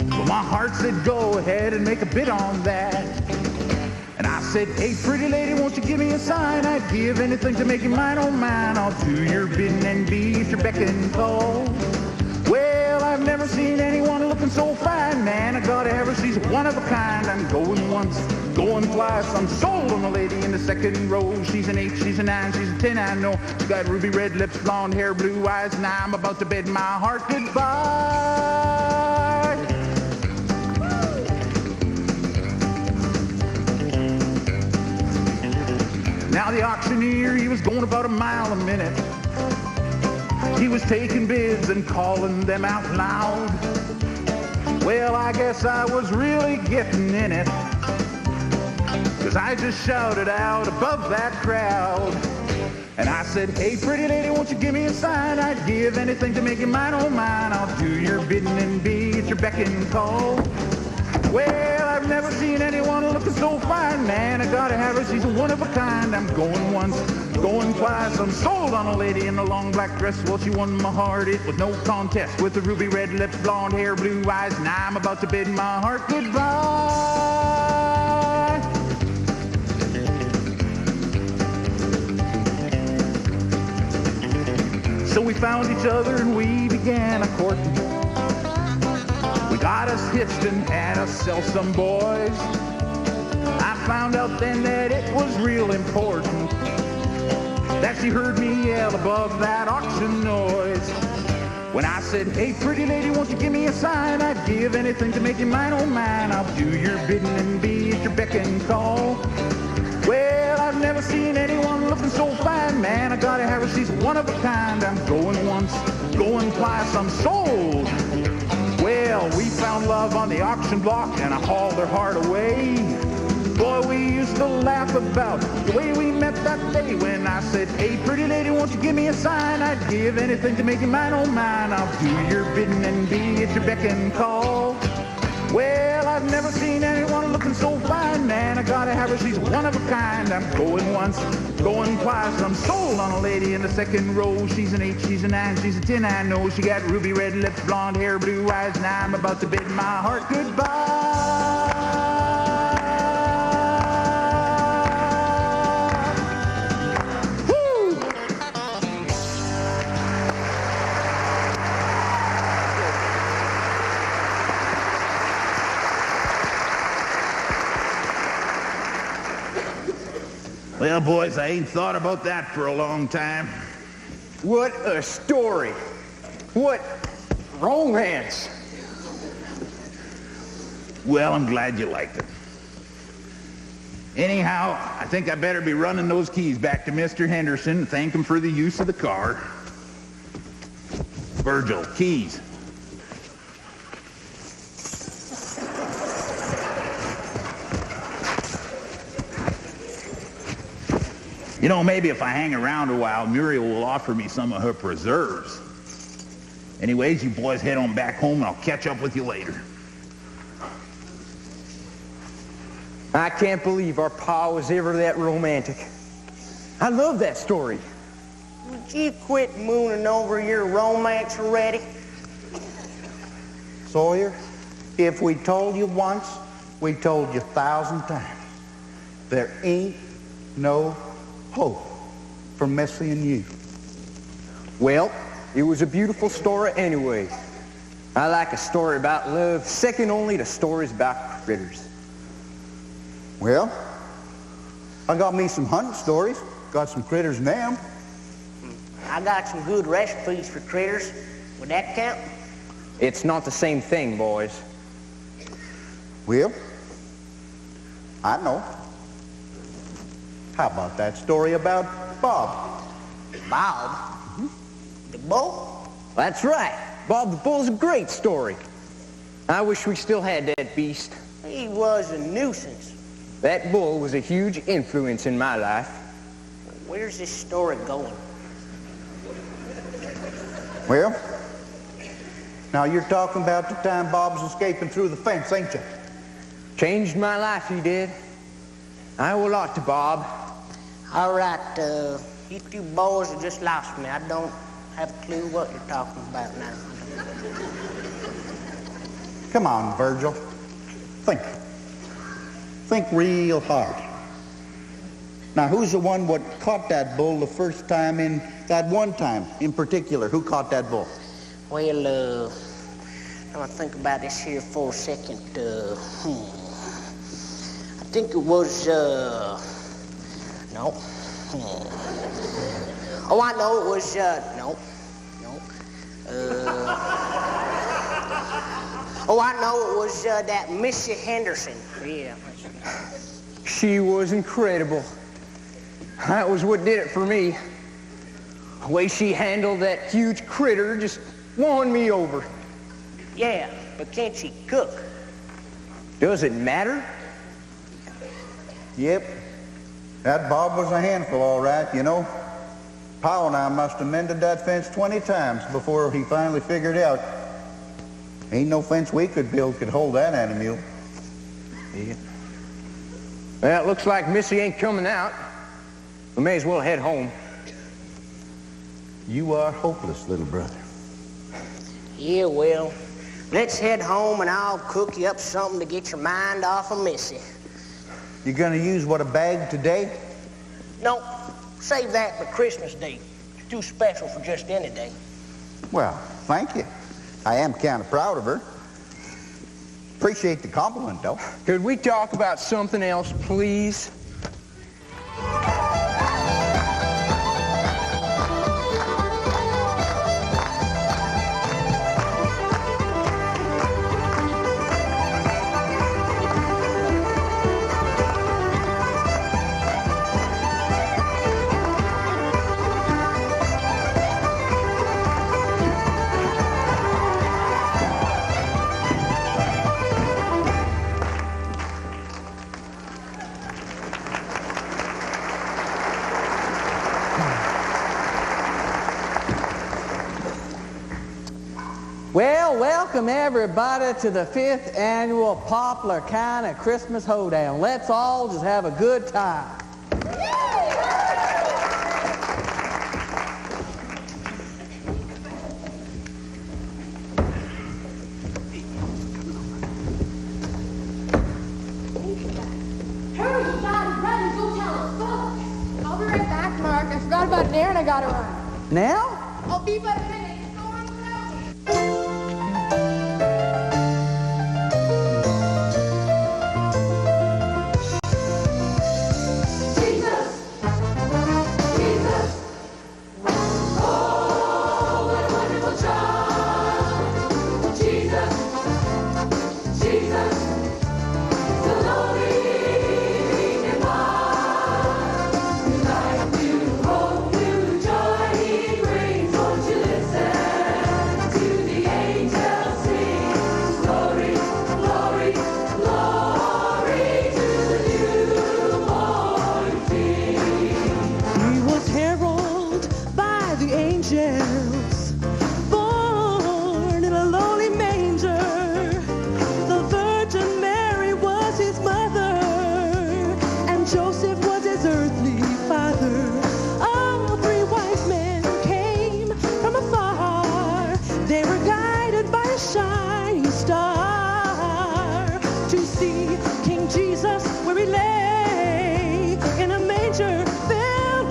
but my heart said go ahead and make a bid on that. And I said, hey, pretty lady, won't you give me a sign? I'd give anything to make you mine, oh mine. I'll do your bidding and be at your beck and call. Well, I've never seen anyone looking so fine, man. I gotta have her, she's one of a kind. I'm going once, going twice. I'm sold on a lady in the second row. She's an 8, she's a 9, she's a 10, I know. She's got ruby red lips, blonde hair, blue eyes. Now I'm about to bid my heart goodbye. Now the auctioneer, he was going about a mile a minute. He was taking bids and calling them out loud. Well, I guess I was really getting in it, 'cause I just shouted out above that crowd. And I said, hey, pretty lady, won't you give me a sign? I'd give anything to make you mine, oh mine. I'll do your bidding and be at your beck and call. Well, I've never seen anyone looking so fine, man. I gotta have her, she's one of a kind. I'm going once, going twice. I'm sold on a lady in a long black dress. Well, she won my heart, it was no contest. With the ruby red lips, blonde hair, blue eyes. Now I'm about to bid my heart goodbye. So we found each other and we began a courting. We got us hitched and had us sell some boys. I found out then that it was real important that she heard me yell above that auction noise. When I said, hey, pretty lady, won't you give me a sign? I'd give anything to make you mine, oh mine. I'll do your bidding and be at your beck and call. Well, I've never seen anyone looking so fine, man. I gotta have her, she's one of a kind. I'm going once, going twice, I'm sold. Well, we found love on the auction block, and I hauled her heart away. Boy, we used to laugh about the way we met that day. When I said, hey, pretty lady, won't you give me a sign? I'd give anything to make you mine, oh mine. I'll do your bidding and be at your beck and call. Well, I've never seen anyone looking so fine, man. I gotta have her, she's one of a kind. I'm going once, going twice. I'm sold on a lady in the second row. She's an 8, she's a 9, she's a 10, I know. She got ruby red lips, blonde hair, blue eyes. Now I'm about to bid my heart goodbye. Well, boys, I ain't thought about that for a long time. What a story. What romance. Well, I'm glad you liked it. Anyhow, I think I better be running those keys back to Mr. Henderson and thank him for the use of the car. Virgil, keys. You know, maybe if I hang around a while, Muriel will offer me some of her preserves. Anyways, you boys head on back home and I'll catch up with you later. I can't believe our pa was ever that romantic. I love that story. Would you quit mooning over your romance already? Sawyer, if we told you once, we told you 1,000 times. There ain't no hope for Missy and you. Well, it was a beautiful story anyway. I like a story about love, second only to stories about critters. Well, I got me some hunting stories. Got some critters in them. I got some good recipes for critters. Would that count? It's not the same thing, boys. Well, I know. How about that story about Bob? Bob? The bull? That's right. Bob the Bull's a great story. I wish we still had that beast. He was a nuisance. That bull was a huge influence in my life. Where's this story going? Well, now you're talking about the time Bob was escaping through the fence, ain't you? Changed my life, he did. I owe a lot to Bob. All right, you two boys have just lost me. I don't have a clue what you're talking about now. Come on, Virgil. Think. Think real hard. Now, who's the one what caught that bull the first time in that one time in particular? Who caught that bull? Well, I'm gonna think about this here for a second. I think it was, no. Oh, I know it was, no. Oh, I know it was that Missy Henderson. Yeah. She was incredible. That was what did it for me. The way she handled that huge critter just won me over. Yeah, but can't she cook? Does it matter? Yep. That Bob was a handful, all right, you know. Pa and I must have mended that fence 20 times before he finally figured out ain't no fence we could build could hold that animal. Yeah. Well, it looks like Missy ain't coming out. We may as well head home. You are hopeless, little brother. Yeah, well, let's head home and I'll cook you up something to get your mind off of Missy. You gonna use what, a bag today? No, save that for Christmas Day. It's too special for just any day. Well, thank you. I am kind of proud of her. Appreciate the compliment, though. Could we talk about something else, please? Well, welcome everybody to the 5th annual Poplar County Christmas Hoedown. Let's all just have a good time. Hurry, you gotta run and go tell us folks. I'll be right back, Mark. I forgot about an errand I gotta run. Now? I'll be about a minute. Just go on without me. King Jesus, where he lay in a manger filled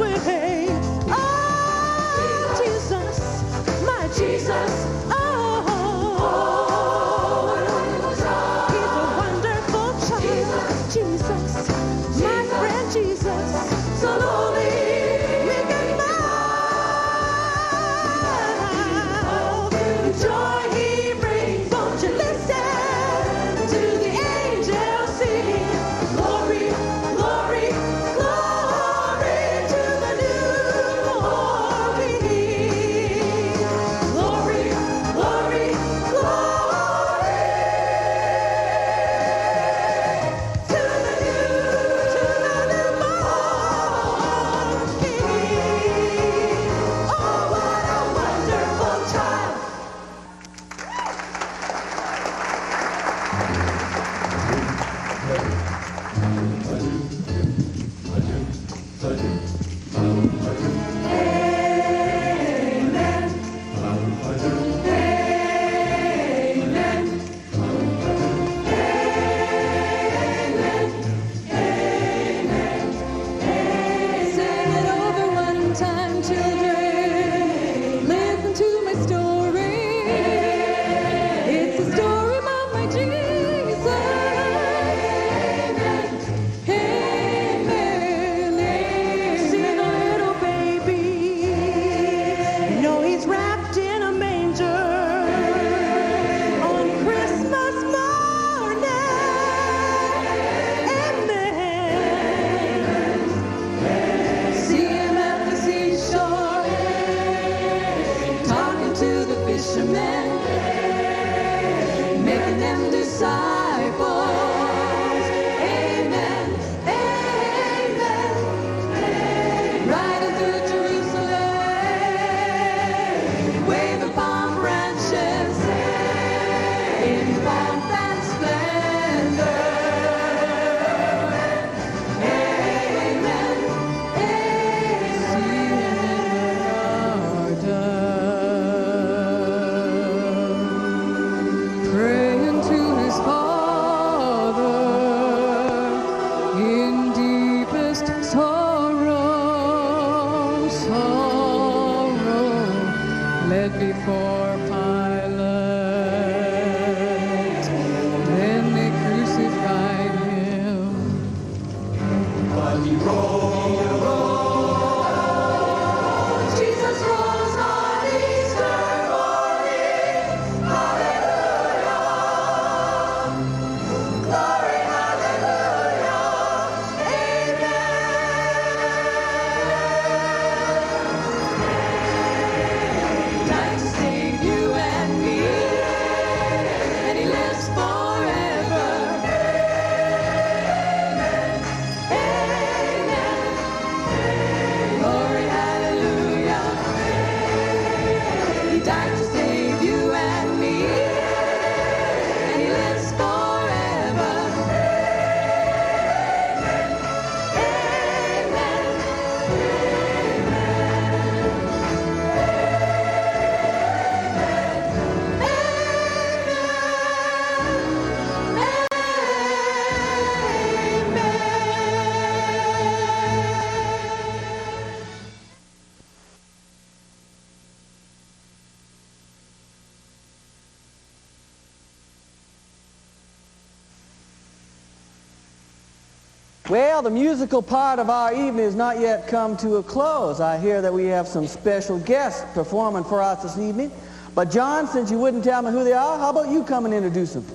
Well, the musical part of our evening has not yet come to a close. I hear that we have some special guests performing for us this evening. But John, since you wouldn't tell me who they are, how about you come and introduce them?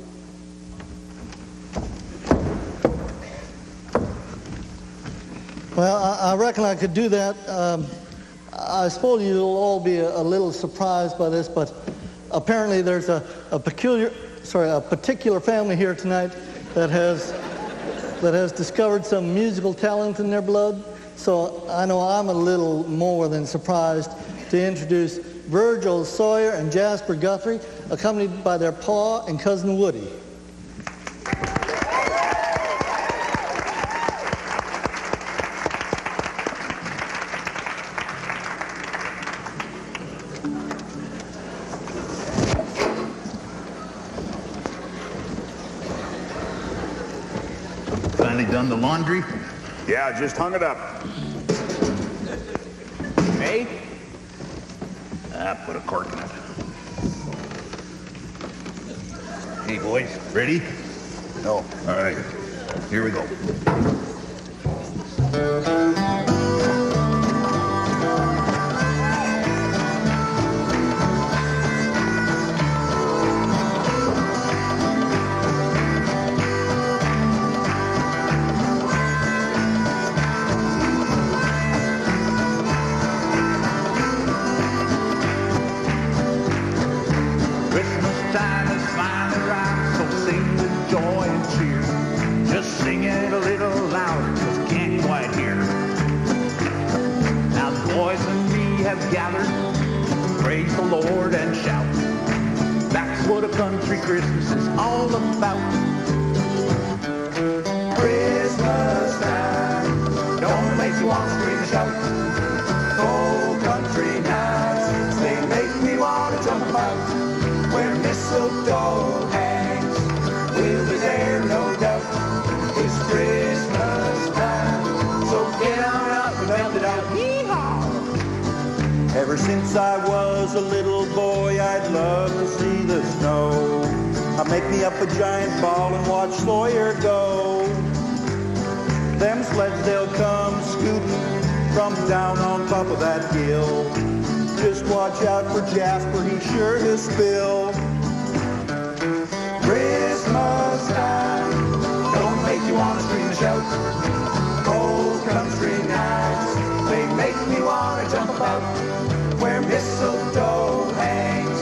Well, I reckon I could do that. I suppose you'll all be a little surprised by this, but apparently there's a particular family here tonight that has discovered some musical talent in their blood. So I know I'm a little more than surprised to introduce Virgil Sawyer and Jasper Guthrie, accompanied by their pa and cousin Woody. Finally done the laundry? Yeah, just hung it up. Hey? Put a cork in it. Hey, boys, ready? No. All right, here we go. Gathered, praise the Lord and shout. That's what a country Christmas is all about. Christmas time, don't make you want to scream and shout. Cold country nights, they make me want to jump about. Where mistletoe hangs, we'll be there, no doubt. It's Christmas time, so get on up and melt it out. Ever since I was a little boy, I'd love to see the snow. I'd make me up a giant ball and watch Sawyer go. Them sleds, they'll come scooting from down on top of that hill. Just watch out for Jasper, he's sure to spill. Christmas time, don't make you want to scream and shout. Cold country nights, they make me want to jump about. Where mistletoe hangs,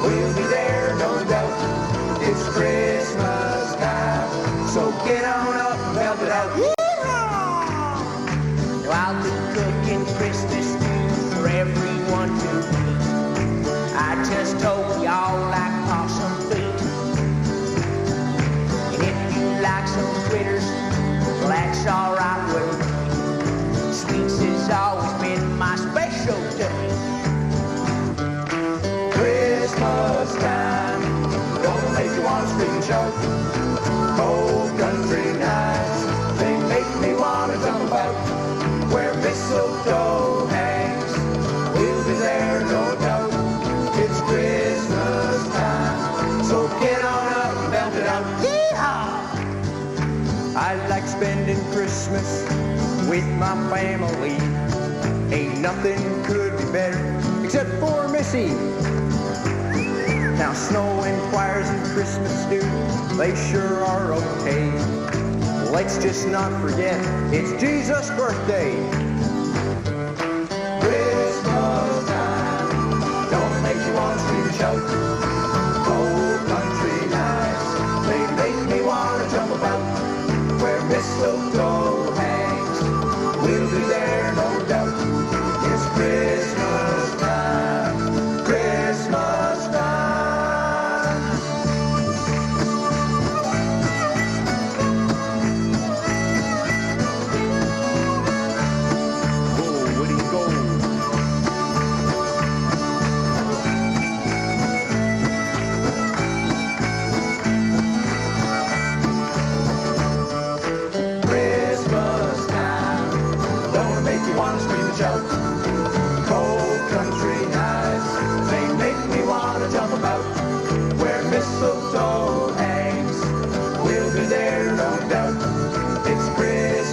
we'll be there, no doubt. It's Christmas time, so get on up and melt it out. Yeehaw! I'll be cooking Christmas for everyone to eat. I just hope y'all like possum feet. And if you like some critters, well, that's all right with me. Sweets has always been my specialty. Christmas time, don't make you want to scream and shout. Cold country nights, they make me want to jump about. Where mistletoe hangs, we'll be there, no doubt. It's Christmas time, so get on up and melt it out. Yeehaw! I like spending Christmas with my family. Ain't nothing could be better except for Missy. Now snow and choirs and Christmas stew, they sure are okay. Let's just not forget, it's Jesus' birthday. Christmas time, don't make you want to scream and shout. Cold country nights, they make me want to jump about. Where mistletoe hangs, we'll be there, no doubt. It's Christmas time, Christmas time. Shout. Cold country nights, they make me want to jump about. Where mistletoe hangs, we'll be there, no doubt. It's Christmas.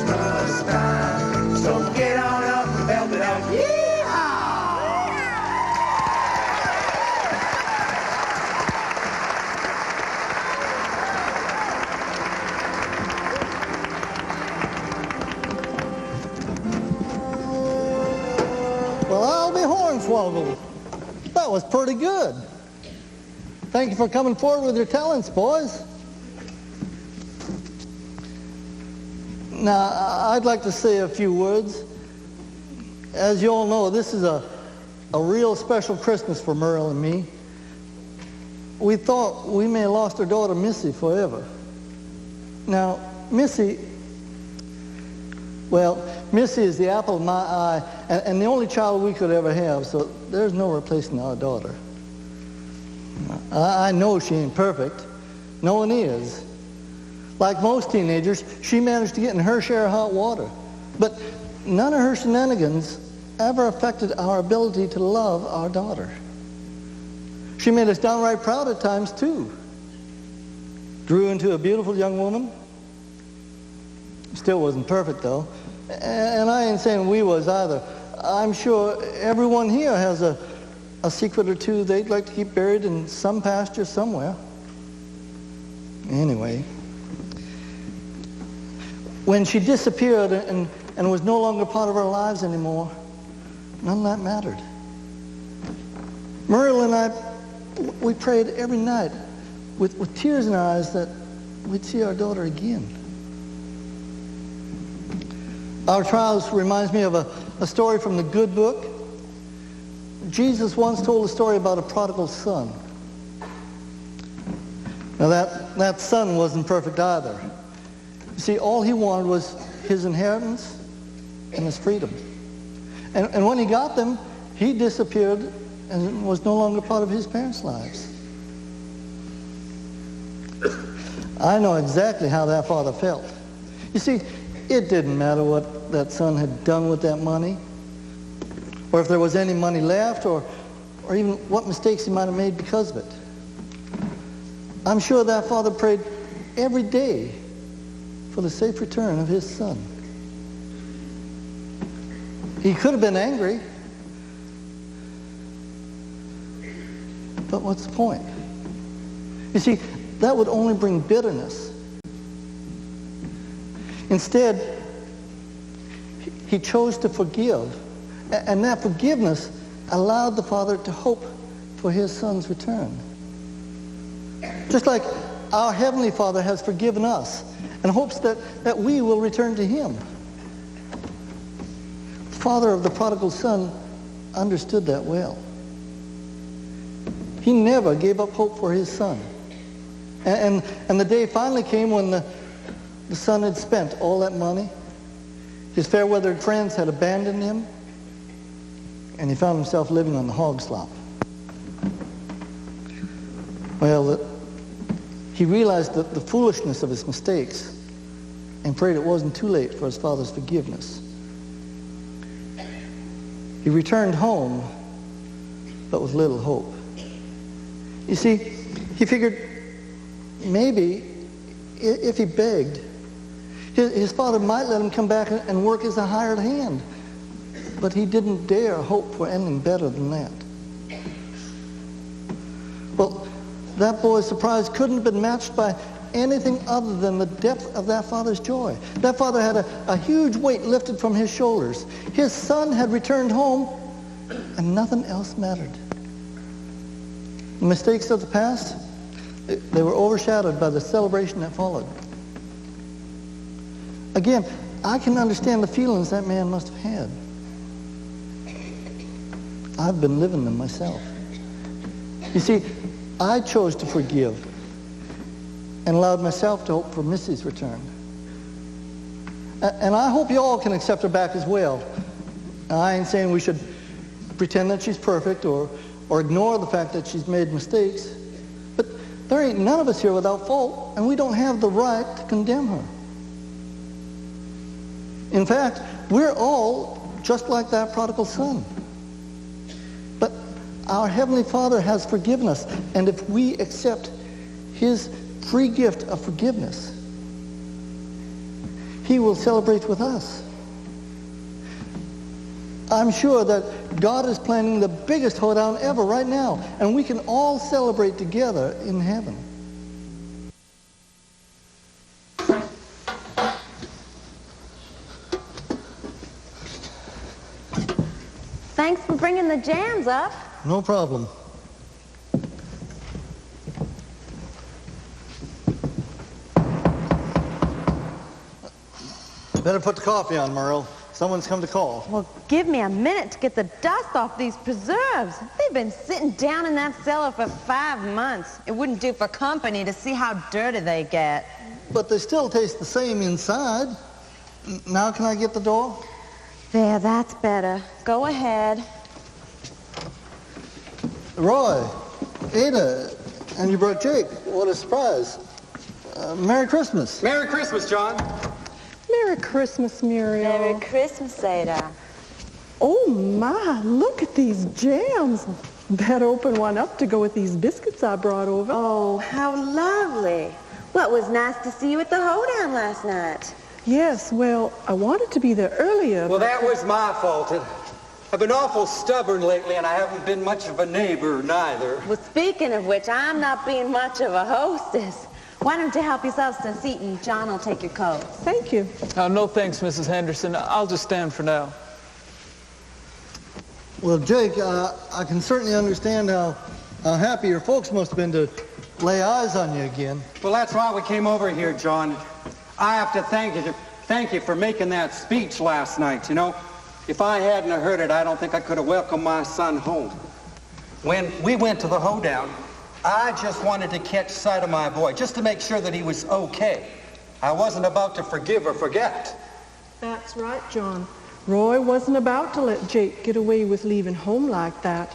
well, that was pretty good. Thank you for coming forward with your talents, boys. Now, I'd like to say a few words. As you all know, this is a real special Christmas for Merle and me. We thought we may have lost our daughter, Missy, forever. Now, Missy is the apple of my eye and the only child we could ever have, so there's no replacing our daughter. I know she ain't perfect. No one is. Like most teenagers, she managed to get in her share of hot water. But none of her shenanigans ever affected our ability to love our daughter. She made us downright proud at times, too. Grew into a beautiful young woman. Still wasn't perfect, though. And I ain't saying we was either. I'm sure everyone here has a secret or two they'd like to keep buried in some pasture somewhere. Anyway, when she disappeared and was no longer part of our lives anymore, none of that mattered. Merle and I, we prayed every night with tears in our eyes that we'd see our daughter again. Our trials reminds me of a story from the good book. Jesus once told a story about a prodigal son. Now that son wasn't perfect either. You see, all he wanted was his inheritance and his freedom. And when he got them, he disappeared and was no longer part of his parents' lives. I know exactly how that father felt. You see, it didn't matter what that son had done with that money, or if there was any money left, or even what mistakes he might have made because of it. I'm sure that father prayed every day for the safe return of his son. He could have been angry, but what's the point? You see, that would only bring bitterness. Instead, he chose to forgive, and that forgiveness allowed the father to hope for his son's return. Just like our Heavenly Father has forgiven us and hopes that we will return to him. The father of the prodigal son understood that well. He never gave up hope for his son. And the day finally came when the son had spent all that money. His fair-weathered friends had abandoned him, and he found himself living on the hog slop. Well, he realized the foolishness of his mistakes and prayed it wasn't too late for his father's forgiveness. He returned home, but with little hope. You see, he figured maybe if he begged, his father might let him come back and work as a hired hand. But he didn't dare hope for anything better than that. Well, that boy's surprise couldn't have been matched by anything other than the depth of that father's joy. That father had a huge weight lifted from his shoulders. His son had returned home, and nothing else mattered. The mistakes of the past, they were overshadowed by the celebration that followed. Again, I can understand the feelings that man must have had. I've been living them myself. You see, I chose to forgive and allowed myself to hope for Missy's return. And I hope you all can accept her back as well. I ain't saying we should pretend that she's perfect or ignore the fact that she's made mistakes, but there ain't none of us here without fault, and we don't have the right to condemn her. In fact, we're all just like that prodigal son. But our Heavenly Father has forgiven us, and if we accept his free gift of forgiveness, he will celebrate with us. I'm sure that God is planning the biggest hoedown ever right now, and we can all celebrate together in heaven. Thanks for bringing the jams up. No problem. Better put the coffee on, Merle. Someone's come to call. Well, give me a minute to get the dust off these preserves. They've been sitting down in that cellar for 5 months. It wouldn't do for company to see how dirty they get. But they still taste the same inside. Now can I get the door? There, that's better. Go ahead. Roy, Ada, and you brought Jake. What a surprise. Merry Christmas. Merry Christmas, John. Merry Christmas, Muriel. Merry Christmas, Ada. Oh, my, look at these jams. Better open one up to go with these biscuits I brought over. Oh, how lovely. Well, it was nice to see you at the Hoedown last night. Yes, well, I wanted to be there earlier. Well, that was my fault. I've been awful stubborn lately, and I haven't been much of a neighbor, neither. Well, speaking of which, I'm not being much of a hostess. Why don't you help yourselves to a seat and John will take your coat. Thank you. No thanks, Mrs. Henderson. I'll just stand for now. Well, Jake, I can certainly understand how happy your folks must have been to lay eyes on you again. Well, that's why we came over here, John. I have to thank you for making that speech last night. You know, if I hadn't have heard it, I don't think I could have welcomed my son home. When we went to the Hoedown, I just wanted to catch sight of my boy, just to make sure that he was okay. I wasn't about to forgive or forget. That's right, John. Roy wasn't about to let Jake get away with leaving home like that.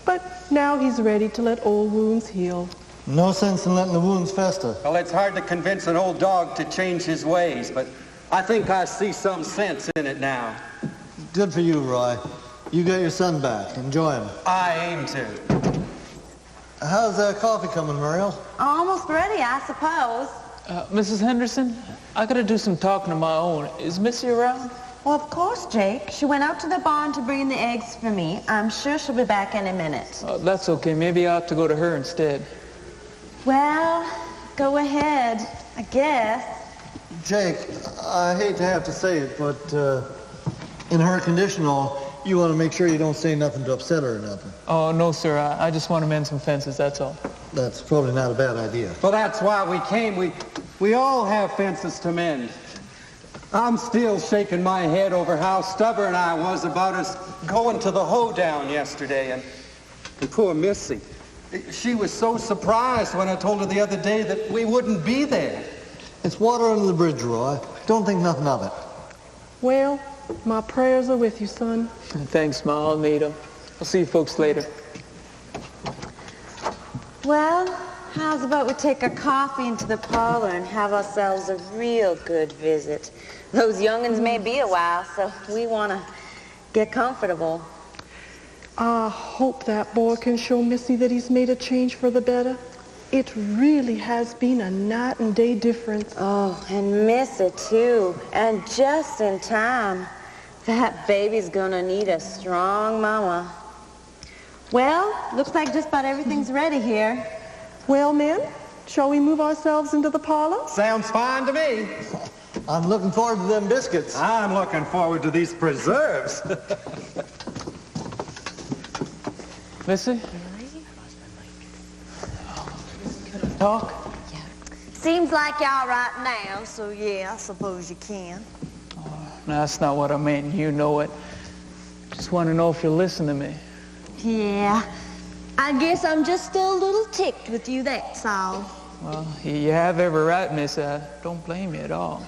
But now he's ready to let old wounds heal. No sense in letting the wounds fester. Well, it's hard to convince an old dog to change his ways, but I think I see some sense in it now. Good for you, Roy. You got your son back. Enjoy him. I aim to. How's that coffee coming, Muriel? Almost ready, I suppose. Mrs. Henderson, I gotta do some talking of my own. Is Missy around? Well, of course, Jake. She went out to the barn to bring in the eggs for me. I'm sure she'll be back any minute. That's okay. Maybe I ought to go to her instead. Well, go ahead, I guess. Jake, I hate to have to say it, but in her condition, you want to make sure you don't say nothing to upset her or nothing. Oh, no, sir. I just want to mend some fences, that's all. That's probably not a bad idea. Well, that's why we came. We all have fences to mend. I'm still shaking my head over how stubborn I was about us going to the Hoedown yesterday. And poor Missy. She was so surprised when I told her the other day that we wouldn't be there. It's water under the bridge, Roy. Don't think nothing of it. Well, my prayers are with you, son. Thanks, Ma. I'll need them. I'll see you folks later. Well, how's about we take a coffee into the parlor and have ourselves a real good visit? Those young'uns may be a while, so we want to get comfortable. I hope that boy can show Missy that he's made a change for the better. It really has been a night and day difference. Oh, and Missy, too. And just in time. That baby's gonna need a strong mama. Well, looks like just about everything's ready here. Well, men, shall we move ourselves into the parlor? Sounds fine to me. I'm looking forward to them biscuits. I'm looking forward to these preserves. Missy? Talk? Yeah. Seems like y'all right now, so yeah, I suppose you can. No, that's not what I meant. You know it. Just want to know if you'll listen to me. Yeah. I guess I'm just still a little ticked with you, that's all. Well, you have every right, Miss. I don't blame you at all.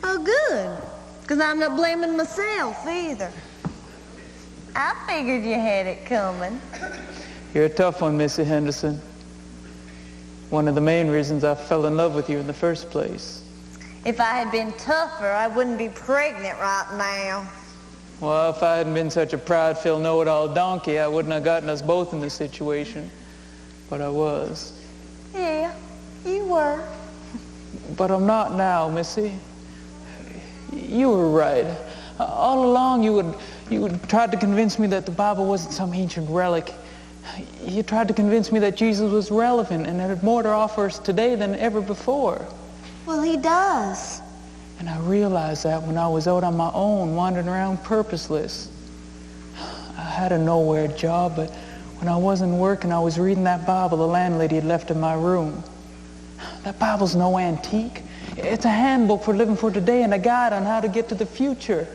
Oh, good. Because I'm not blaming myself either. I figured you had it coming. You're a tough one, Missy Henderson. One of the main reasons I fell in love with you in the first place. If I had been tougher, I wouldn't be pregnant right now. Well, if I hadn't been such a proud-filled know-it-all donkey, I wouldn't have gotten us both in this situation. But I was. Yeah, you were. But I'm not now, Missy. You were right. All along, you would try to convince me that the Bible wasn't some ancient relic. You tried to convince me that Jesus was relevant and had more to offer us today than ever before. Well, he does. And I realized that when I was out on my own, wandering around purposeless. I had a nowhere job, but when I wasn't working, I was reading that Bible the landlady had left in my room. That Bible's no antique. It's a handbook for living for today and a guide on how to get to the future.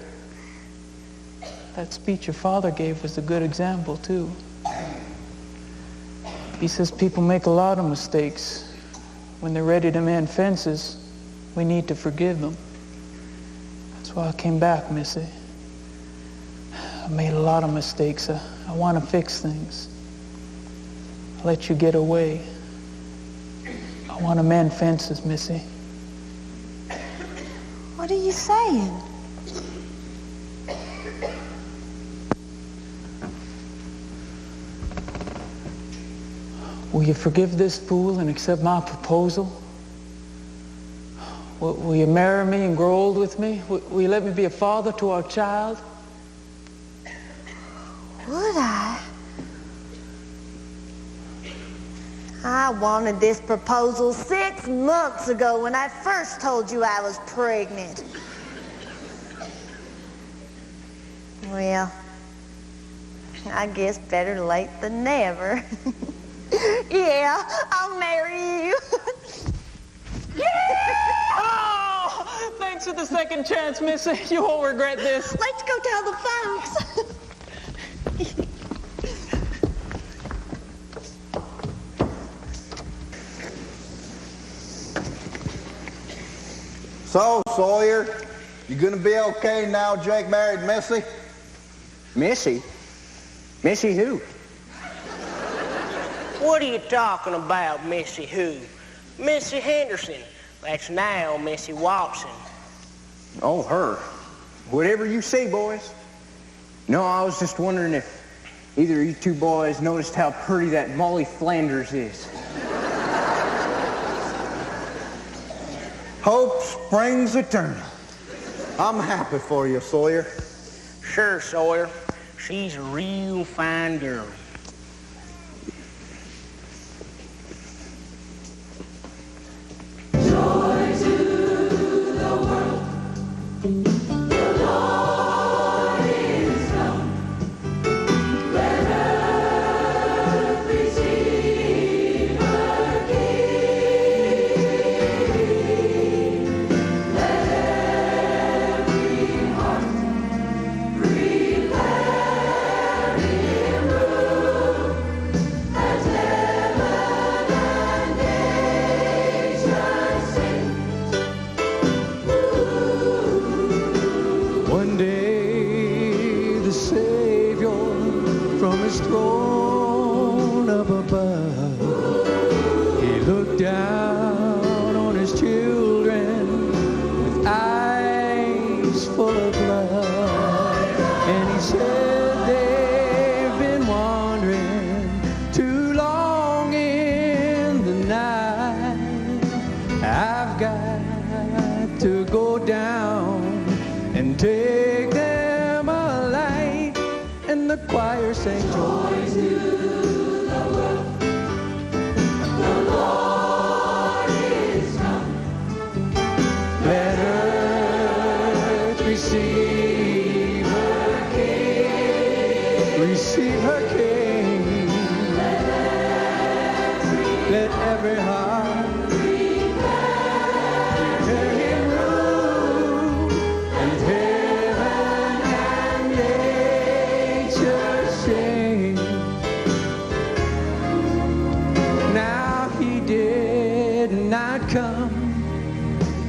That speech your father gave was a good example, too. He says people make a lot of mistakes. When they're ready to mend fences, we need to forgive them. That's why I came back, Missy. I made a lot of mistakes. I want to fix things. I let you get away. I want to mend fences, Missy. What are you saying? Will you forgive this fool and accept my proposal? Will you marry me and grow old with me? Will you let me be a father to our child? Would I? I wanted this proposal 6 months ago when I first told you I was pregnant. Well, I guess better late than never. Yeah, I'll marry you. Yeah! Oh, thanks for the second chance, Missy. You won't regret this. Let's go tell the folks. So, Sawyer, you gonna be okay now Jake married Missy? Missy? Missy who? What are you talking about, Missy who? Missy Henderson. That's now Missy Watson. Oh, her. Whatever you say, boys. No, I was just wondering if either of you two boys noticed how pretty that Molly Flanders is. Hope springs eternal. I'm happy for you, Sawyer. Sure, Sawyer. She's a real fine girl.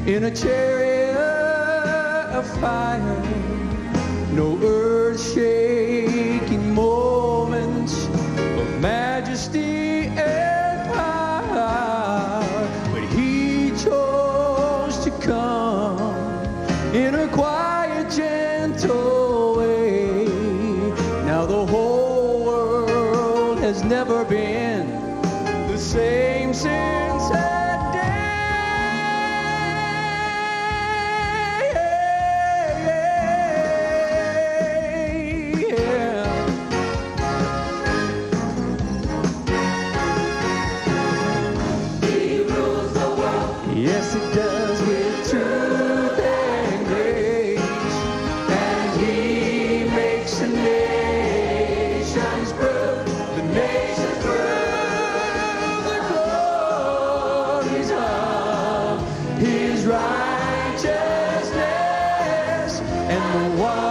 In a chariot of fire, no earth-shaking moments of majesty and power, but he chose to come in a quiet, gentle way. Now the whole world has never been the same since that day. Yes, it does, with truth and grace, and he makes a name righteousness, and the one